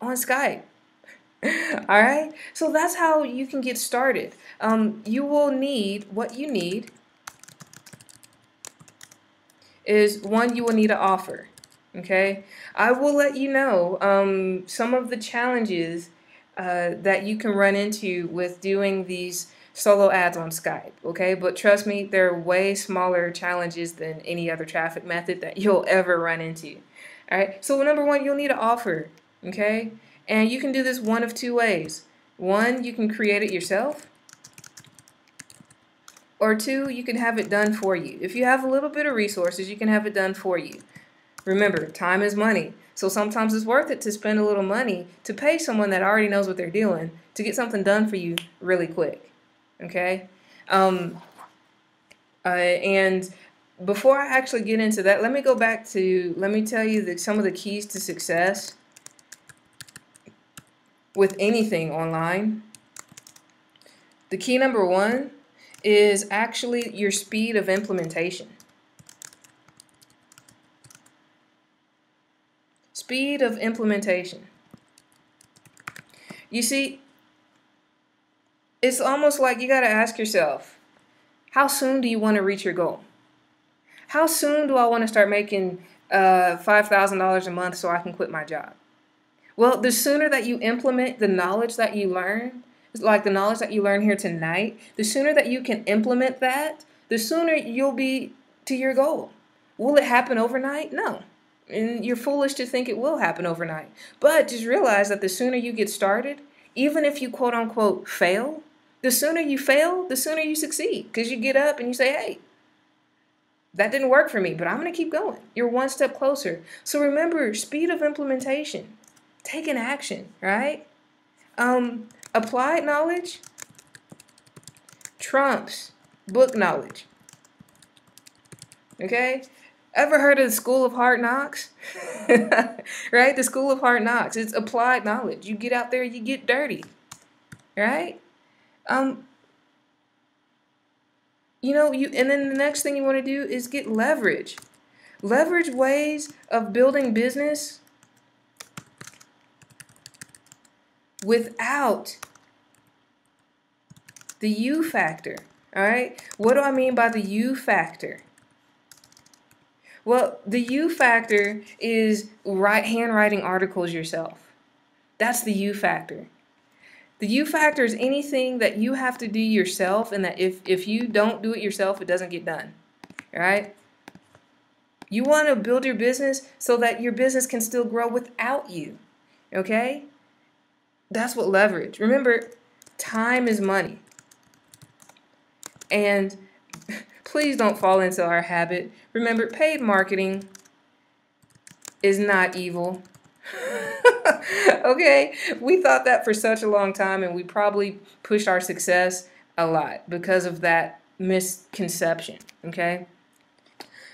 on Skype. All right? So that's how you can get started. You will need, what you need is, one, you will need an offer. Okay? I will let you know some of the challenges that you can run into with doing these solo ads on Skype, okay? But trust me, they're way smaller challenges than any other traffic method that you'll ever run into. All right, so number one, you'll need an offer, okay? And you can do this one of two ways. One, you can create it yourself, or two, you can have it done for you. If you have a little bit of resources, you can have it done for you. Remember, time is money. So sometimes it's worth it to spend a little money to pay someone that already knows what they're doing to get something done for you really quick. Okay? And before I actually get into that, let me go back to, let me tell you that some of the keys to success with anything online. The key number one is actually your speed of implementation. Speed of implementation. You see, it's almost like you got to ask yourself, how soon do you want to reach your goal? How soon do I want to start making $5,000 a month so I can quit my job? Well, the sooner that you implement the knowledge that you learn, like the knowledge that you learn here tonight, the sooner that you can implement that, the sooner you'll be to your goal. Will it happen overnight? No. And you're foolish to think it will happen overnight. But just realize that the sooner you get started, even if you quote unquote fail, the sooner you fail, the sooner you succeed. Because you get up and you say, hey, that didn't work for me, but I'm going to keep going. You're one step closer. So remember, speed of implementation. Take an action, right? Applied knowledge trumps book knowledge. Okay? Ever heard of the School of Hard Knocks? Right? The School of Hard Knocks. It's applied knowledge. You get out there, you get dirty. Right? And then the next thing you want to do is get leverage. Leverage ways of building business without the you factor. All right. What do I mean by the U factor? Well, the U factor is handwriting articles yourself. That's the U factor. The U factor is anything that you have to do yourself, and that if you don't do it yourself, it doesn't get done. All right? You want to build your business so that your business can still grow without you. Okay? That's what leverage. Remember, time is money. And please don't fall into our habit. Remember, paid marketing is not evil. Okay? We thought that for such a long time, and we probably pushed our success a lot because of that misconception. Okay?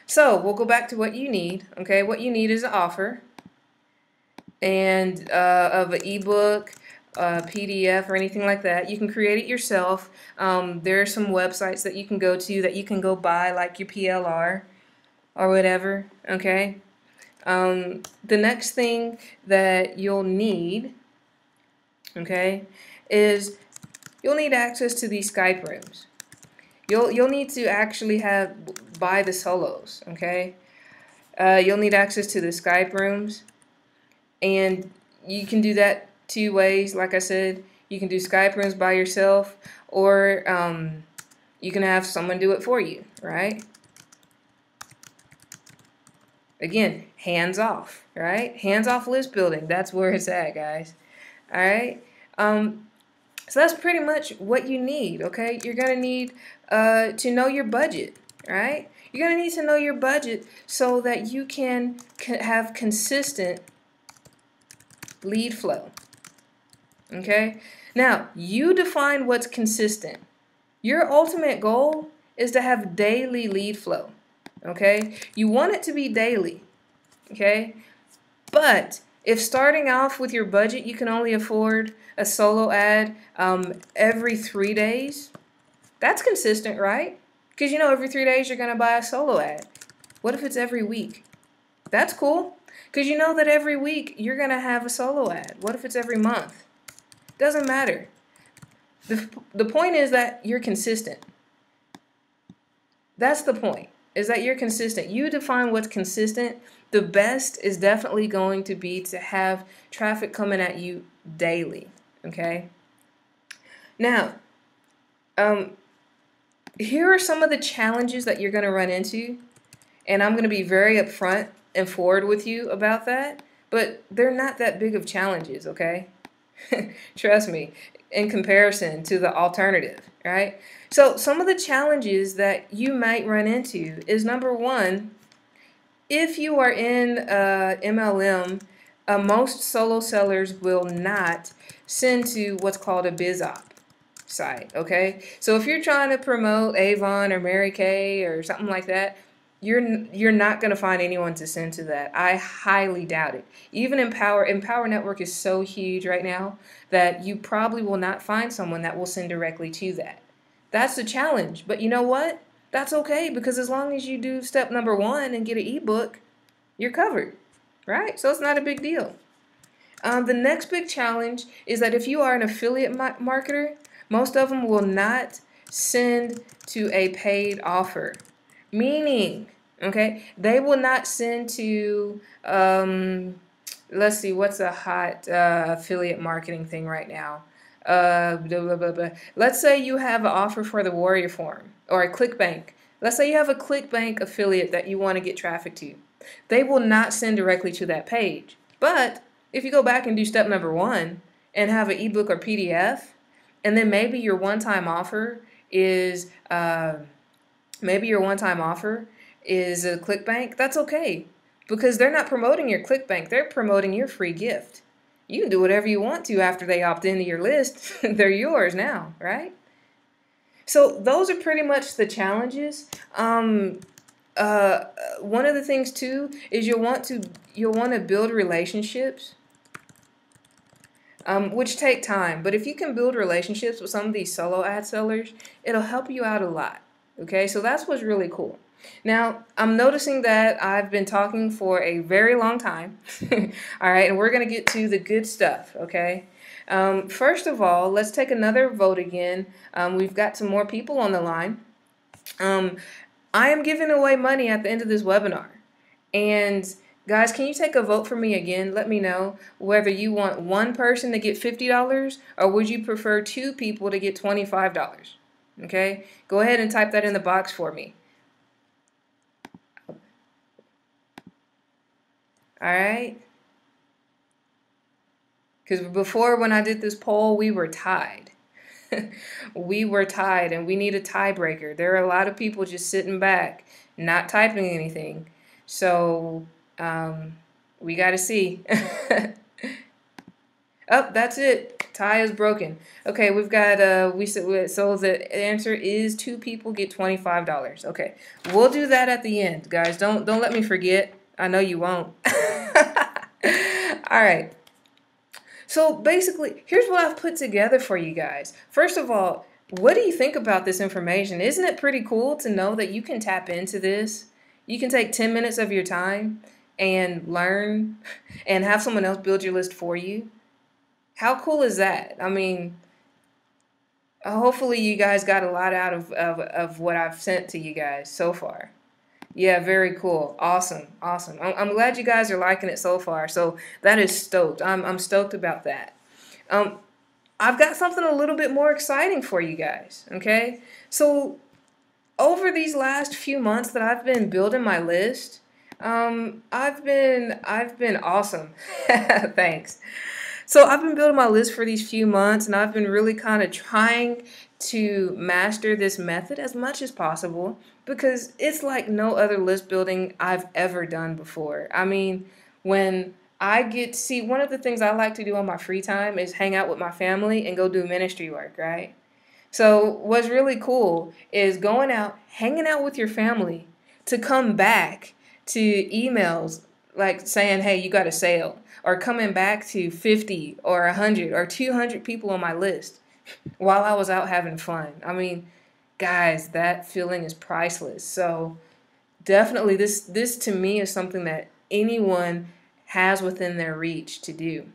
So we'll go back to what you need. Okay? What you need is an offer and of an ebook, PDF, or anything like that. You can create it yourself. There are some websites that you can go to that you can go buy, like your PLR or whatever. Okay? The next thing that you'll need, okay, is you'll need access to these Skype rooms. You'll need to actually buy the solos. Okay? You'll need access to the Skype rooms, and you can do that two ways. Like I said, you can do Skype rooms by yourself, or you can have someone do it for you, right? Again, hands off, right? Hands off list building. That's where it's at, guys. All right. So that's pretty much what you need, okay? You're going to need to know your budget, right? You're going to need to know your budget so that you can have consistent lead flow, okay? Now, you define what's consistent. Your ultimate goal is to have daily lead flow, okay? You want it to be daily, okay? But if starting off with your budget, you can only afford a solo ad every 3 days, that's consistent, right? Because you know every 3 days you're going to buy a solo ad. What if it's every week? That's cool. Because you know that every week you're going to have a solo ad. What if it's every month? Doesn't matter. The point is that you're consistent. That's the point, is that you're consistent. You define what's consistent. The best is definitely going to be to have traffic coming at you daily, okay? Now, here are some of the challenges that you're going to run into, and I'm going to be very upfront and forward with you about that, but they're not that big of challenges, okay? Trust me, in comparison to the alternative, right? So some of the challenges that you might run into is, number one, if you are in MLM, most solo sellers will not send to what's called a BizOp site, okay? So if you're trying to promote Avon or Mary Kay or something like that, you're not going to find anyone to send to that. I highly doubt it. Even Empower Network is so huge right now that you probably will not find someone that will send directly to that. That's the challenge. But you know what? That's okay, because as long as you do step number 1 and get an ebook, you're covered, right? So it's not a big deal. The next big challenge is that if you are an affiliate marketer, most of them will not send to a paid offer. Meaning, okay, they will not send to, let's see, what's a hot affiliate marketing thing right now? Blah, blah, blah, blah. Let's say you have an offer for the Warrior Forum or a ClickBank. Let's say you have a ClickBank affiliate that you want to get traffic to. They will not send directly to that page. But if you go back and do step number 1 and have an ebook or PDF, and then maybe your one-time offer is a ClickBank, that's okay, because they're not promoting your ClickBank, they're promoting your free gift. You can do whatever you want to after they opt into your list. They're yours now, right? So those are pretty much the challenges. One of the things too is you'll want to build relationships, which take time. But if you can build relationships with some of these solo ad sellers, it'll help you out a lot. Okay, so that's what's really cool. Now, I'm noticing that I've been talking for a very long time. All right, and we're going to get to the good stuff, okay? First of all, let's take another vote again. We've got some more people on the line. I am giving away money at the end of this webinar. And guys, can you take a vote for me again? Let me know whether you want one person to get $50 or would you prefer two people to get $25? Okay? Go ahead and type that in the box for me. All right? Because before, when I did this poll, we were tied. We were tied, and we need a tiebreaker. There are a lot of people just sitting back, not typing anything. So we got to see. Oh, that's it. Tie is broken. Okay, we've got so the answer is two people get $25. Okay, we'll do that at the end, guys. Don't let me forget. I know you won't. All right. So basically, here's what I've put together for you guys. First of all, what do you think about this information? Isn't it pretty cool to know that you can tap into this? You can take 10 minutes of your time and learn and have someone else build your list for you. How cool is that? I mean, hopefully you guys got a lot out of what I've sent to you guys so far. Yeah, very cool. Awesome. Awesome. I'm glad you guys are liking it so far. So that is stoked. I'm stoked about that. I've got something a little bit more exciting for you guys. Okay. So over these last few months that I've been building my list, I've been awesome. Thanks. So I've been building my list for these few months, and I've been really kind of trying to master this method as much as possible because it's like no other list building I've ever done before. I mean, when I get to see, one of the things I like to do on my free time is hang out with my family and go do ministry work, right? So what's really cool is going out, hanging out with your family to come back to emails like saying, hey, you got a sale, or coming back to 50 or 100 or 200 people on my list while I was out having fun. I mean, guys, that feeling is priceless. So definitely this to me is something that anyone has within their reach to do.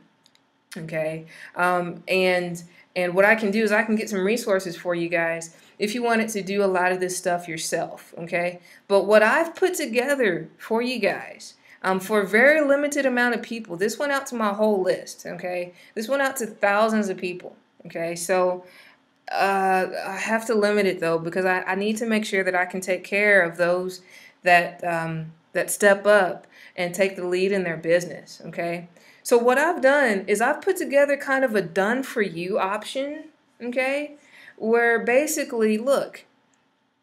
Okay. And what I can do is I can get some resources for you guys if you wanted to do a lot of this stuff yourself. Okay. But what I've put together for you guys, for a very limited amount of people, this went out to my whole list. Okay. This went out to thousands of people. Okay. So I have to limit it though, because I need to make sure that I can take care of those that that step up and take the lead in their business. Okay. So what I've done is I've put together kind of a done for you option. Okay. Where basically, look,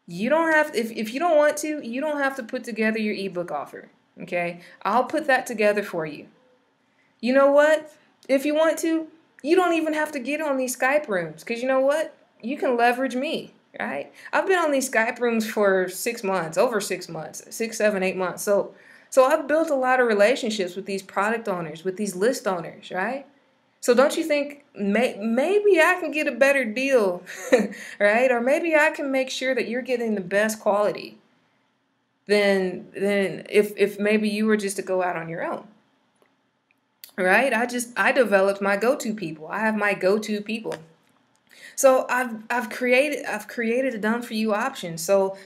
you don't have, if you don't want to, you don't have to put together your ebook offer. Okay. I'll put that together for you. You know what? If you want to, you don't even have to get on these Skype rooms, because you know what? You can leverage me, right? I've been on these Skype rooms for 6 months, over 6 months, 6, 7, 8 months. So I've built a lot of relationships with these product owners, with these list owners, right? So don't you think maybe I can get a better deal, right? Or maybe I can make sure that you're getting the best quality than if maybe you were just to go out on your own. Right? I developed my go-to people. I have my go-to people. So I've created a done for you option. So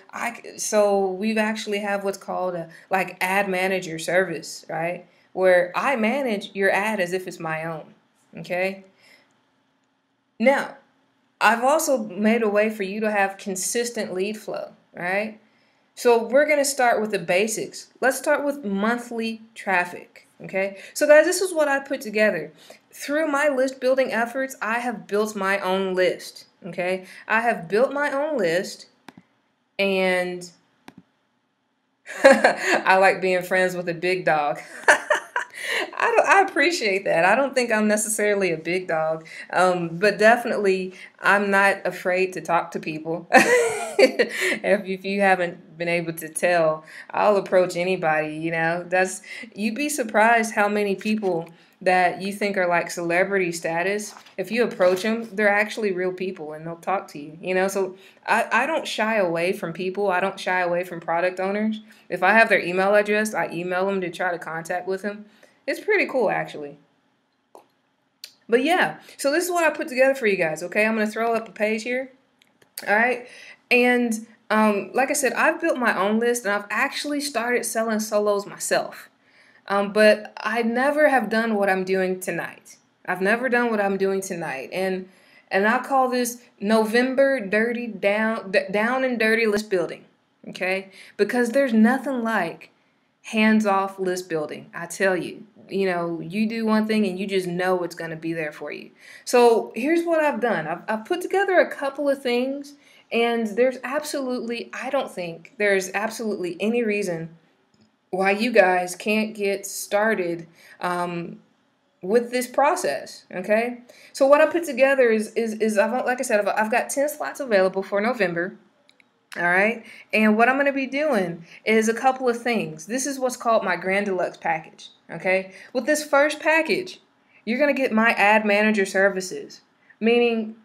we've actually have what's called a like ad manager service, right? Where I manage your ad as if it's my own. Okay? Now, I've also made a way for you to have consistent lead flow, right? So we're going to start with the basics. Let's start with monthly traffic. Okay, so guys, this is what I put together. Through my list building efforts, I have built my own list. Okay, I have built my own list, and I like being friends with a big dog. I appreciate that. I don't think I'm necessarily a big dog, but definitely I'm not afraid to talk to people. If you haven't been able to tell, I'll approach anybody, you know. You'd be surprised how many people that you think are like celebrity status, if you approach them, they're actually real people and they'll talk to you, you know. So I don't shy away from people. I don't shy away from product owners. If I have their email address, I email them to try to contact with them. It's pretty cool, actually. But yeah, so this is what I put together for you guys, okay? I'm going to throw up a page here, all right? And like I said, I've built my own list, and I've actually started selling solos myself. But I never have done what I'm doing tonight. I've never done what I'm doing tonight. And I call this November dirty down and dirty list building, okay? Because there's nothing like hands-off list building. I tell you, you know, you do one thing and you just know it's going to be there for you. So here's what I've done. I've put together a couple of things, and I don't think there's absolutely any reason why you guys can't get started with this process, okay? So what I put together is like I said, I've got 10 slots available for November. All right, and what I'm going to be doing is a couple of things. This is what's called my Grand Deluxe package, okay? With this first package, you're going to get my ad manager services, meaning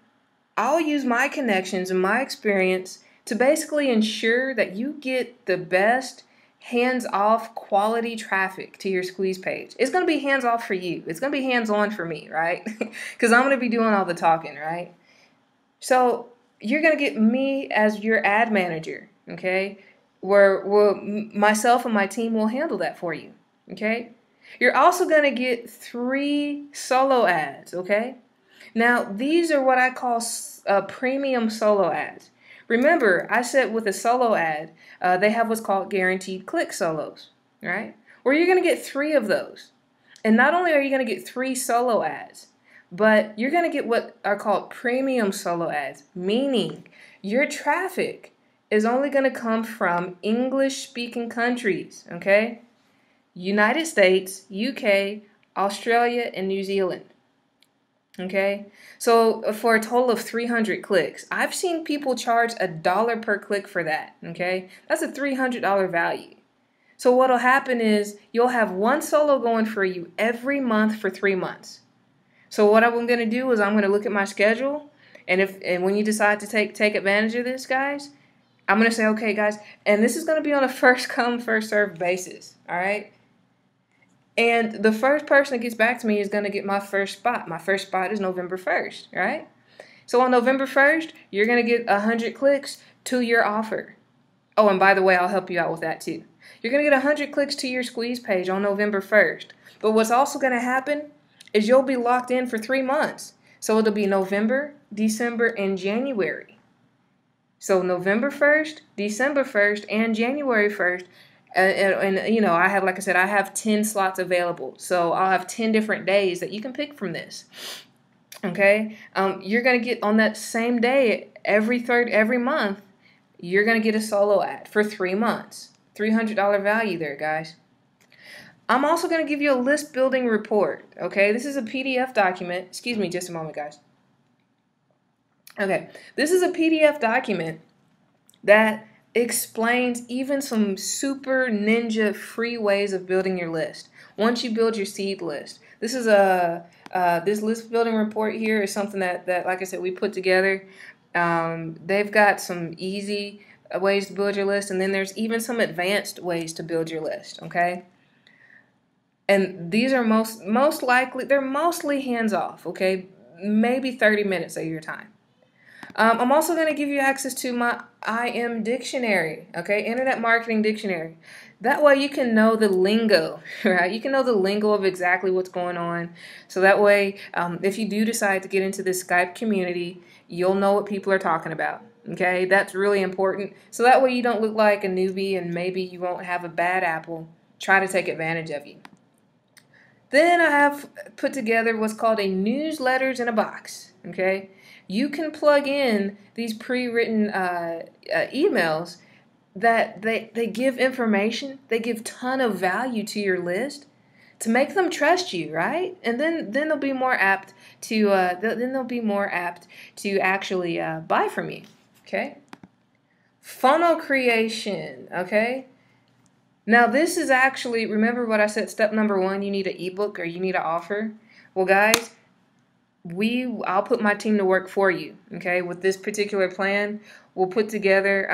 I'll use my connections and my experience to basically ensure that you get the best hands-off quality traffic to your squeeze page. It's going to be hands-off for you. It's going to be hands-on for me, right? Because I'm going to be doing all the talking, right? So you're going to get me as your ad manager, okay? Where myself and my team will handle that for you, okay? You're also going to get 3 solo ads, okay? Now, these are what I call premium solo ads. Remember, I said with a solo ad, they have what's called guaranteed click solos, right? Where you're going to get 3 of those. And not only are you going to get 3 solo ads, but you're going to get what are called premium solo ads, meaning your traffic is only going to come from English-speaking countries, okay? United States, UK, Australia, and New Zealand, okay? So for a total of 300 clicks. I've seen people charge $1 per click for that, okay? That's a $300 value. So what'll happen is you'll have 1 solo going for you every month for 3 months. So what I'm going to do is I'm going to look at my schedule, and when you decide to take advantage of this, guys, I'm going to say, okay, guys, and this is going to be on a first come, first served basis, all right? And the first person that gets back to me is going to get my first spot. My first spot is November 1st, right? So on November 1st, you're going to get 100 clicks to your offer. Oh, and by the way, I'll help you out with that too. You're going to get 100 clicks to your squeeze page on November 1st. But what's also going to happen is you'll be locked in for 3 months. So it'll be November, December, and January. So November 1st, December 1st, and January 1st. And you know, I have, like I said, I have 10 slots available. So I'll have 10 different days that you can pick from this. Okay? You're going to get on that same day, every month, you're going to get a solo ad for 3 months. $300 value there, guys. I'm also going to give you a list building report, okay? This is a PDF document. Excuse me just a moment, guys. Okay, this is a PDF document that explains even some super ninja free ways of building your list. Once you build your seed list, this is this list building report here is something that like I said, we put together. They've got some easy ways to build your list, and then there's even some advanced ways to build your list, okay? And these are most likely, they're mostly hands-off, okay? Maybe 30 minutes of your time. I'm also going to give you access to my IM dictionary, okay? Internet Marketing Dictionary. That way you can know the lingo, right? You can know the lingo of exactly what's going on. So that way, if you do decide to get into this Skype community, you'll know what people are talking about, okay? That's really important. So that way you don't look like a newbie and maybe you won't have a bad apple try to take advantage of you. Then I have put together what's called a newsletters in a box, okay? You can plug in these pre-written emails that they give information, they give ton of value to your list to make them trust you, right? And then they'll be more apt to actually buy from you, okay? Funnel creation, okay? Now this is actually, remember what I said, step number one, you need an ebook or you need an offer. Well, guys, I'll put my team to work for you, okay? With this particular plan, we'll put together,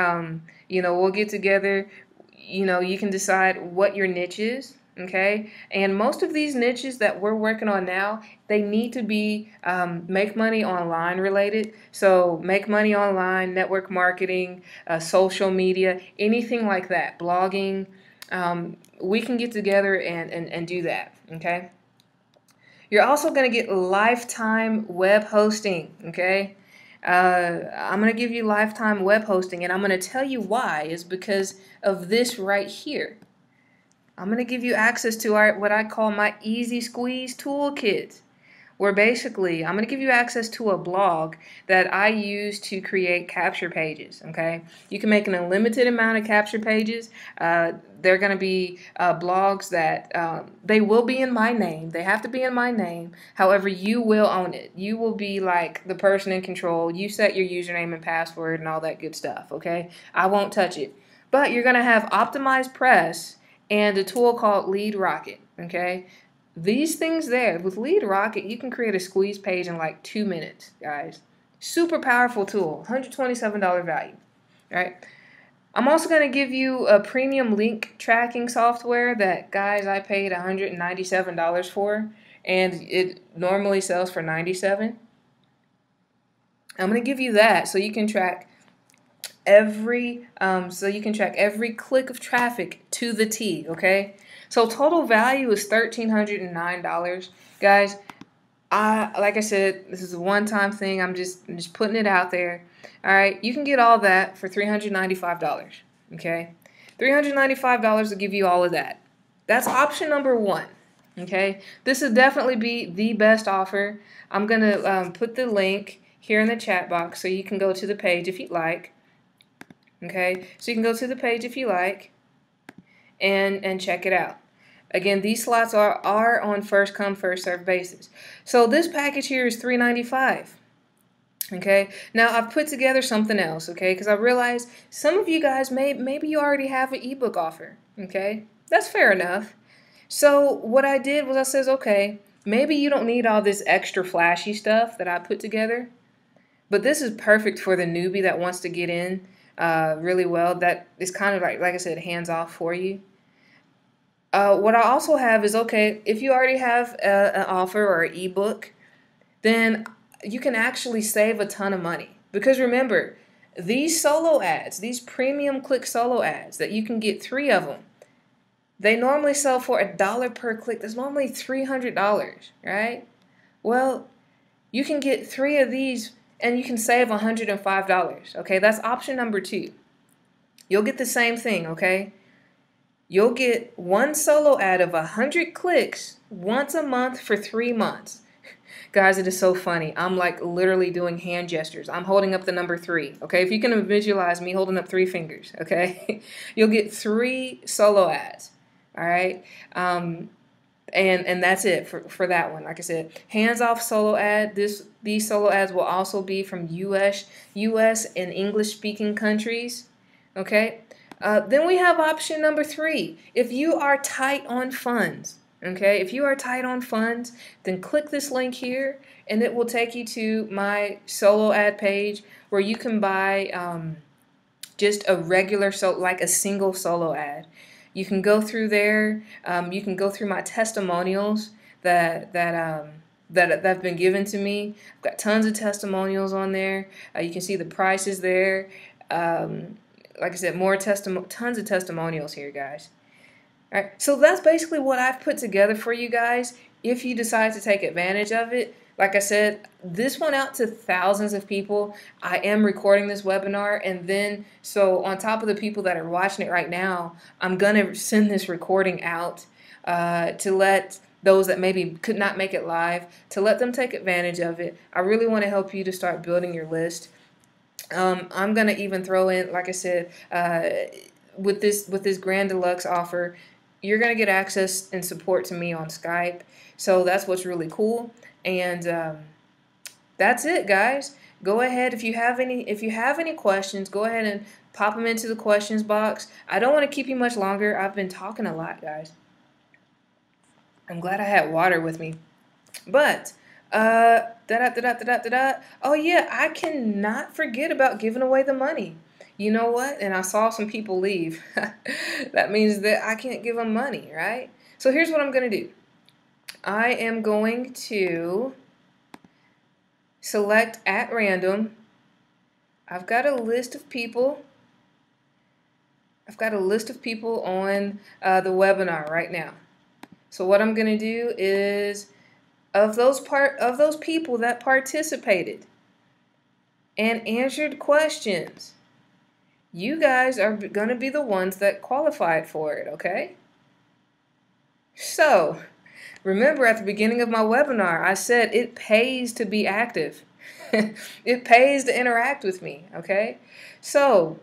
we'll get together, you can decide what your niche is, okay? And most of these niches that we're working on now, they need to be make money online related. So make money online, network marketing, social media, anything like that, blogging. We can get together and do that, okay? You're also going to get lifetime web hosting, okay? I'm going to give you lifetime web hosting, and I'm going to tell you why. Is because of this right here. I'm going to give you access to what I call my Easy Squeeze Toolkit, where basically I'm going to give you access to a blog that I use to create capture pages, okay? You can make an unlimited amount of capture pages. They're going to be blogs that they will be in my name. They have to be in my name. However, you will own it. You will be like the person in control. You set your username and password and all that good stuff, okay? I won't touch it. But you're going to have optimized press and a tool called Lead Rocket, okay? These things there, with Lead Rocket, you can create a squeeze page in like 2 minutes, guys. Super powerful tool, $127 value, right? I'm also going to give you a premium link tracking software that, guys, I paid $197 for, and it normally sells for $97. I'm going to give you that so you can track every click of traffic to the T, okay? So total value is $1,309, guys. Like I said, this is a one-time thing. I'm just putting it out there. All right, you can get all that for $395. Okay, $395 will give you all of that. That's option number one. Okay, this would definitely be the best offer. I'm gonna put the link here in the chat box so you can go to the page if you'd like. Okay, so you can go to the page if you like and check it out. Again, these slots are on first come, first served basis. So this package here is $395. Okay, now I've put together something else, okay, because I realize some of you guys maybe you already have an ebook offer, okay? That's fair enough. So what I did was I says, okay, maybe you don't need all this extra flashy stuff that I put together, but this is perfect for the newbie that wants to get in really well. That is kind of like I said, hands off for you. What I also have is, okay, if you already have an offer or an ebook, then you can actually save a ton of money. Because remember, these solo ads, these premium click solo ads that you can get 3 of them, they normally sell for $1 per click. That's normally $300, right? Well, you can get 3 of these and you can save $105. Okay, that's option number 2. You'll get the same thing, okay? You'll get one solo ad of 100 clicks once a month for 3 months. Guys, it is so funny. I'm like literally doing hand gestures. I'm holding up the number 3. Okay, if you can visualize me holding up 3 fingers, okay, you'll get 3 solo ads. All right, and that's it for that one. Like I said, hands off solo ad. These solo ads will also be from U.S. and English speaking countries. Okay. Then we have option number 3. If you are tight on funds, okay, if you are tight on funds, then click this link here and it will take you to my solo ad page where you can buy just a regular, like a single solo ad. You can go through there. You can go through my testimonials that have been given to me. I've got tons of testimonials on there. You can see the prices there. Like I said, tons of testimonials here, guys. All right, so that's basically what I've put together for you guys. If you decide to take advantage of it, like I said, this went out to thousands of people. I am recording this webinar, and then so on top of the people that are watching it right now, I'm gonna send this recording out to let those that maybe could not make it live, to let them take advantage of it. I really want to help you to start building your list. I'm gonna even throw in, like I said, with this Grand Deluxe offer, you're gonna get access and support to me on Skype. So that's what's really cool. And that's it, guys. Go ahead, if you have any questions, go ahead and pop them into the questions box. I don't want to keep you much longer. I've been talking a lot, guys. I'm glad I had water with me. But, oh yeah, I cannot forget about giving away the money. You know what? And I saw some people leave. That means that I can't give them money, right? So here's what I'm going to do. I am going to select at random. I've got a list of people. I've got a list of people on the webinar right now. So what I'm going to do is, of those people that participated and answered questions, you guys are going to be the ones that qualified for it, okay? So, remember at the beginning of my webinar, I said it pays to be active. It pays to interact with me, okay? So,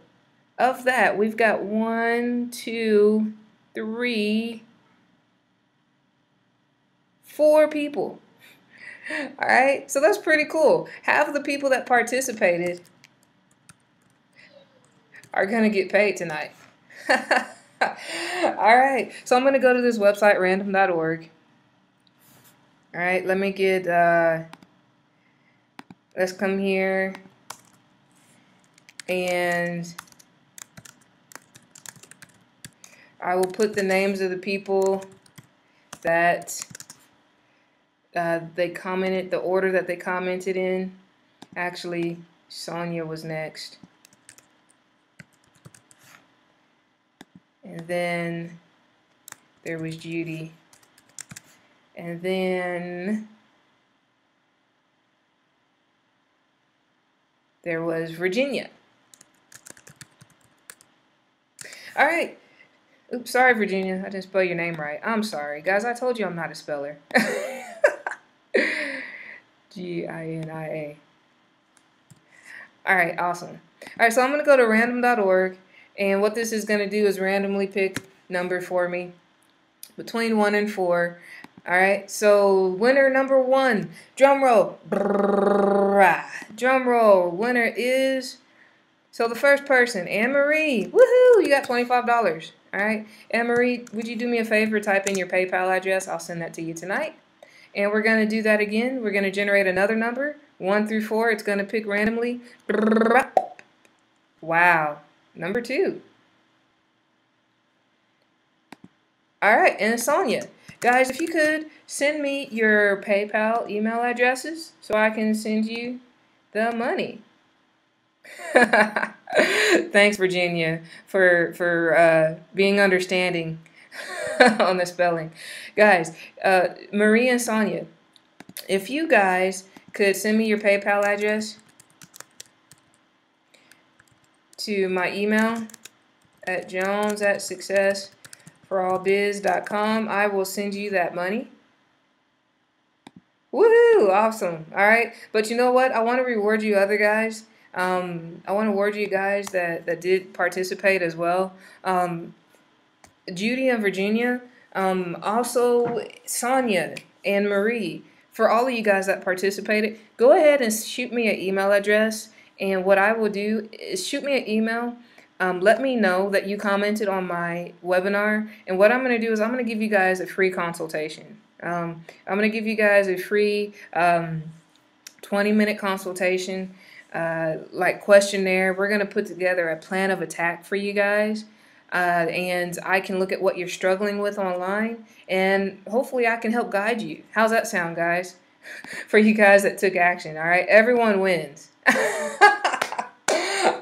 of that, we've got 1, 2, 3, 4 people. All right, so that's pretty cool. Half of the people that participated are going to get paid tonight. All right, so I'm going to go to this website, random.org. All right, let me get, let's come here and I will put the names of the people that they commented, the order that they commented in. Actually, Sonia was next. And then there was Judy. And then there was Virginia. All right. Oops, sorry, Virginia. I didn't spell your name right. I'm sorry. Guys, I told you I'm not a speller. Ginia. All right, awesome. All right, so I'm going to go to random.org, and what this is going to do is randomly pick number for me between 1 and 4. All right, so winner number 1, drum roll. Drum roll. Winner is, so the first person, Anne-Marie. Woohoo, you got $25. All right, Anne-Marie, would you do me a favor, type in your PayPal address? I'll send that to you tonight. And we're going to do that again. We're going to generate another number, 1 through 4. It's going to pick randomly. Wow, number 2. All right, and Sonia. Guys, if you could send me your PayPal email addresses so I can send you the money. Thanks, Virginia, for being understanding on the spelling. Guys, Marie and Sonia, if you guys could send me your PayPal address to my email at jones@successforallbiz.com, I will send you that money. Woohoo! Awesome. All right. But you know what? I want to reward you other guys. I want to reward you guys that did participate as well. Judy and Virginia, also Sonia and Marie, for all of you guys that participated, go ahead and shoot me an email address. And what I will do is shoot me an email. Let me know that you commented on my webinar. And what I'm going to do is I'm going to give you guys a free consultation. I'm going to give you guys a free 20-minute consultation, like questionnaire. We're going to put together a plan of attack for you guys. And I can look at what you're struggling with online, and hopefully I can help guide you. How's that sound, guys? For you guys that took action, all right? Everyone wins.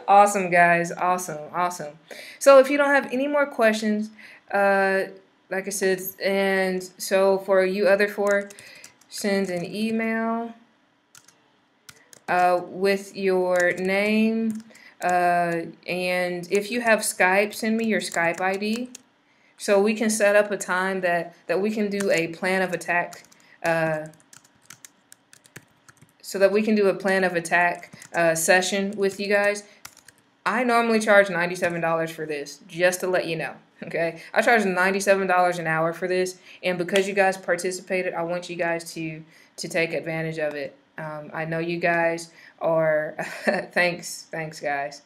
Awesome, guys. Awesome, awesome. So if you don't have any more questions, like I said, and so for you other 4, send an email with your name. And if you have Skype, send me your Skype ID so we can set up a time that we can do a plan of attack, session with you guys. I normally charge $97 for this, just to let you know. Okay, I charge $97 an hour for this, and because you guys participated, I want you guys to take advantage of it. I know you guys are. Thanks, guys.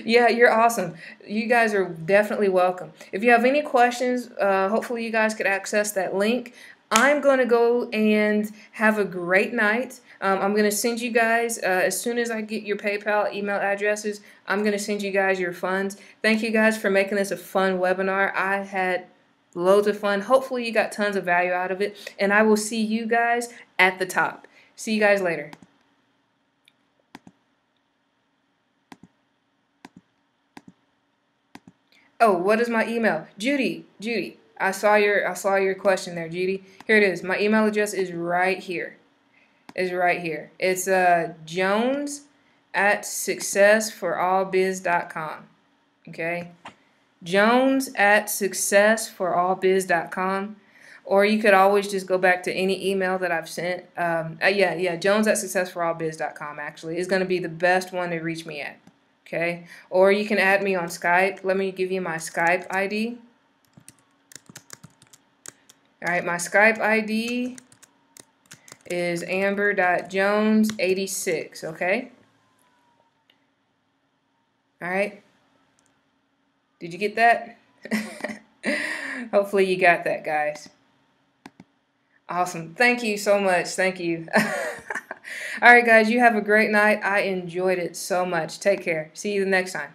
Yeah, you're awesome. You guys are definitely welcome. If you have any questions, hopefully you guys could access that link. I'm going to go and have a great night. I'm going to send you guys, as soon as I get your PayPal email addresses, I'm going to send you guys your funds. Thank you guys for making this a fun webinar. I had loads of fun. Hopefully you got tons of value out of it. And I will see you guys at the top. See you guys later. Oh, what is my email? Judy, I saw your question there, Judy. Here it is. My email address is right here. It's Jones at successforallbiz.com. Okay? Jones at successforallbiz.com. Or you could always just go back to any email that I've sent. Yeah, Jones at successforallbiz.com actually is going to be the best one to reach me at. Okay? Or you can add me on Skype. Let me give you my Skype ID. All right, my Skype ID is amber.jones86, okay? All right. Did you get that? Hopefully you got that, guys. Awesome. Thank you so much. Thank you. All right, guys, you have a great night. I enjoyed it so much. Take care. See you the next time.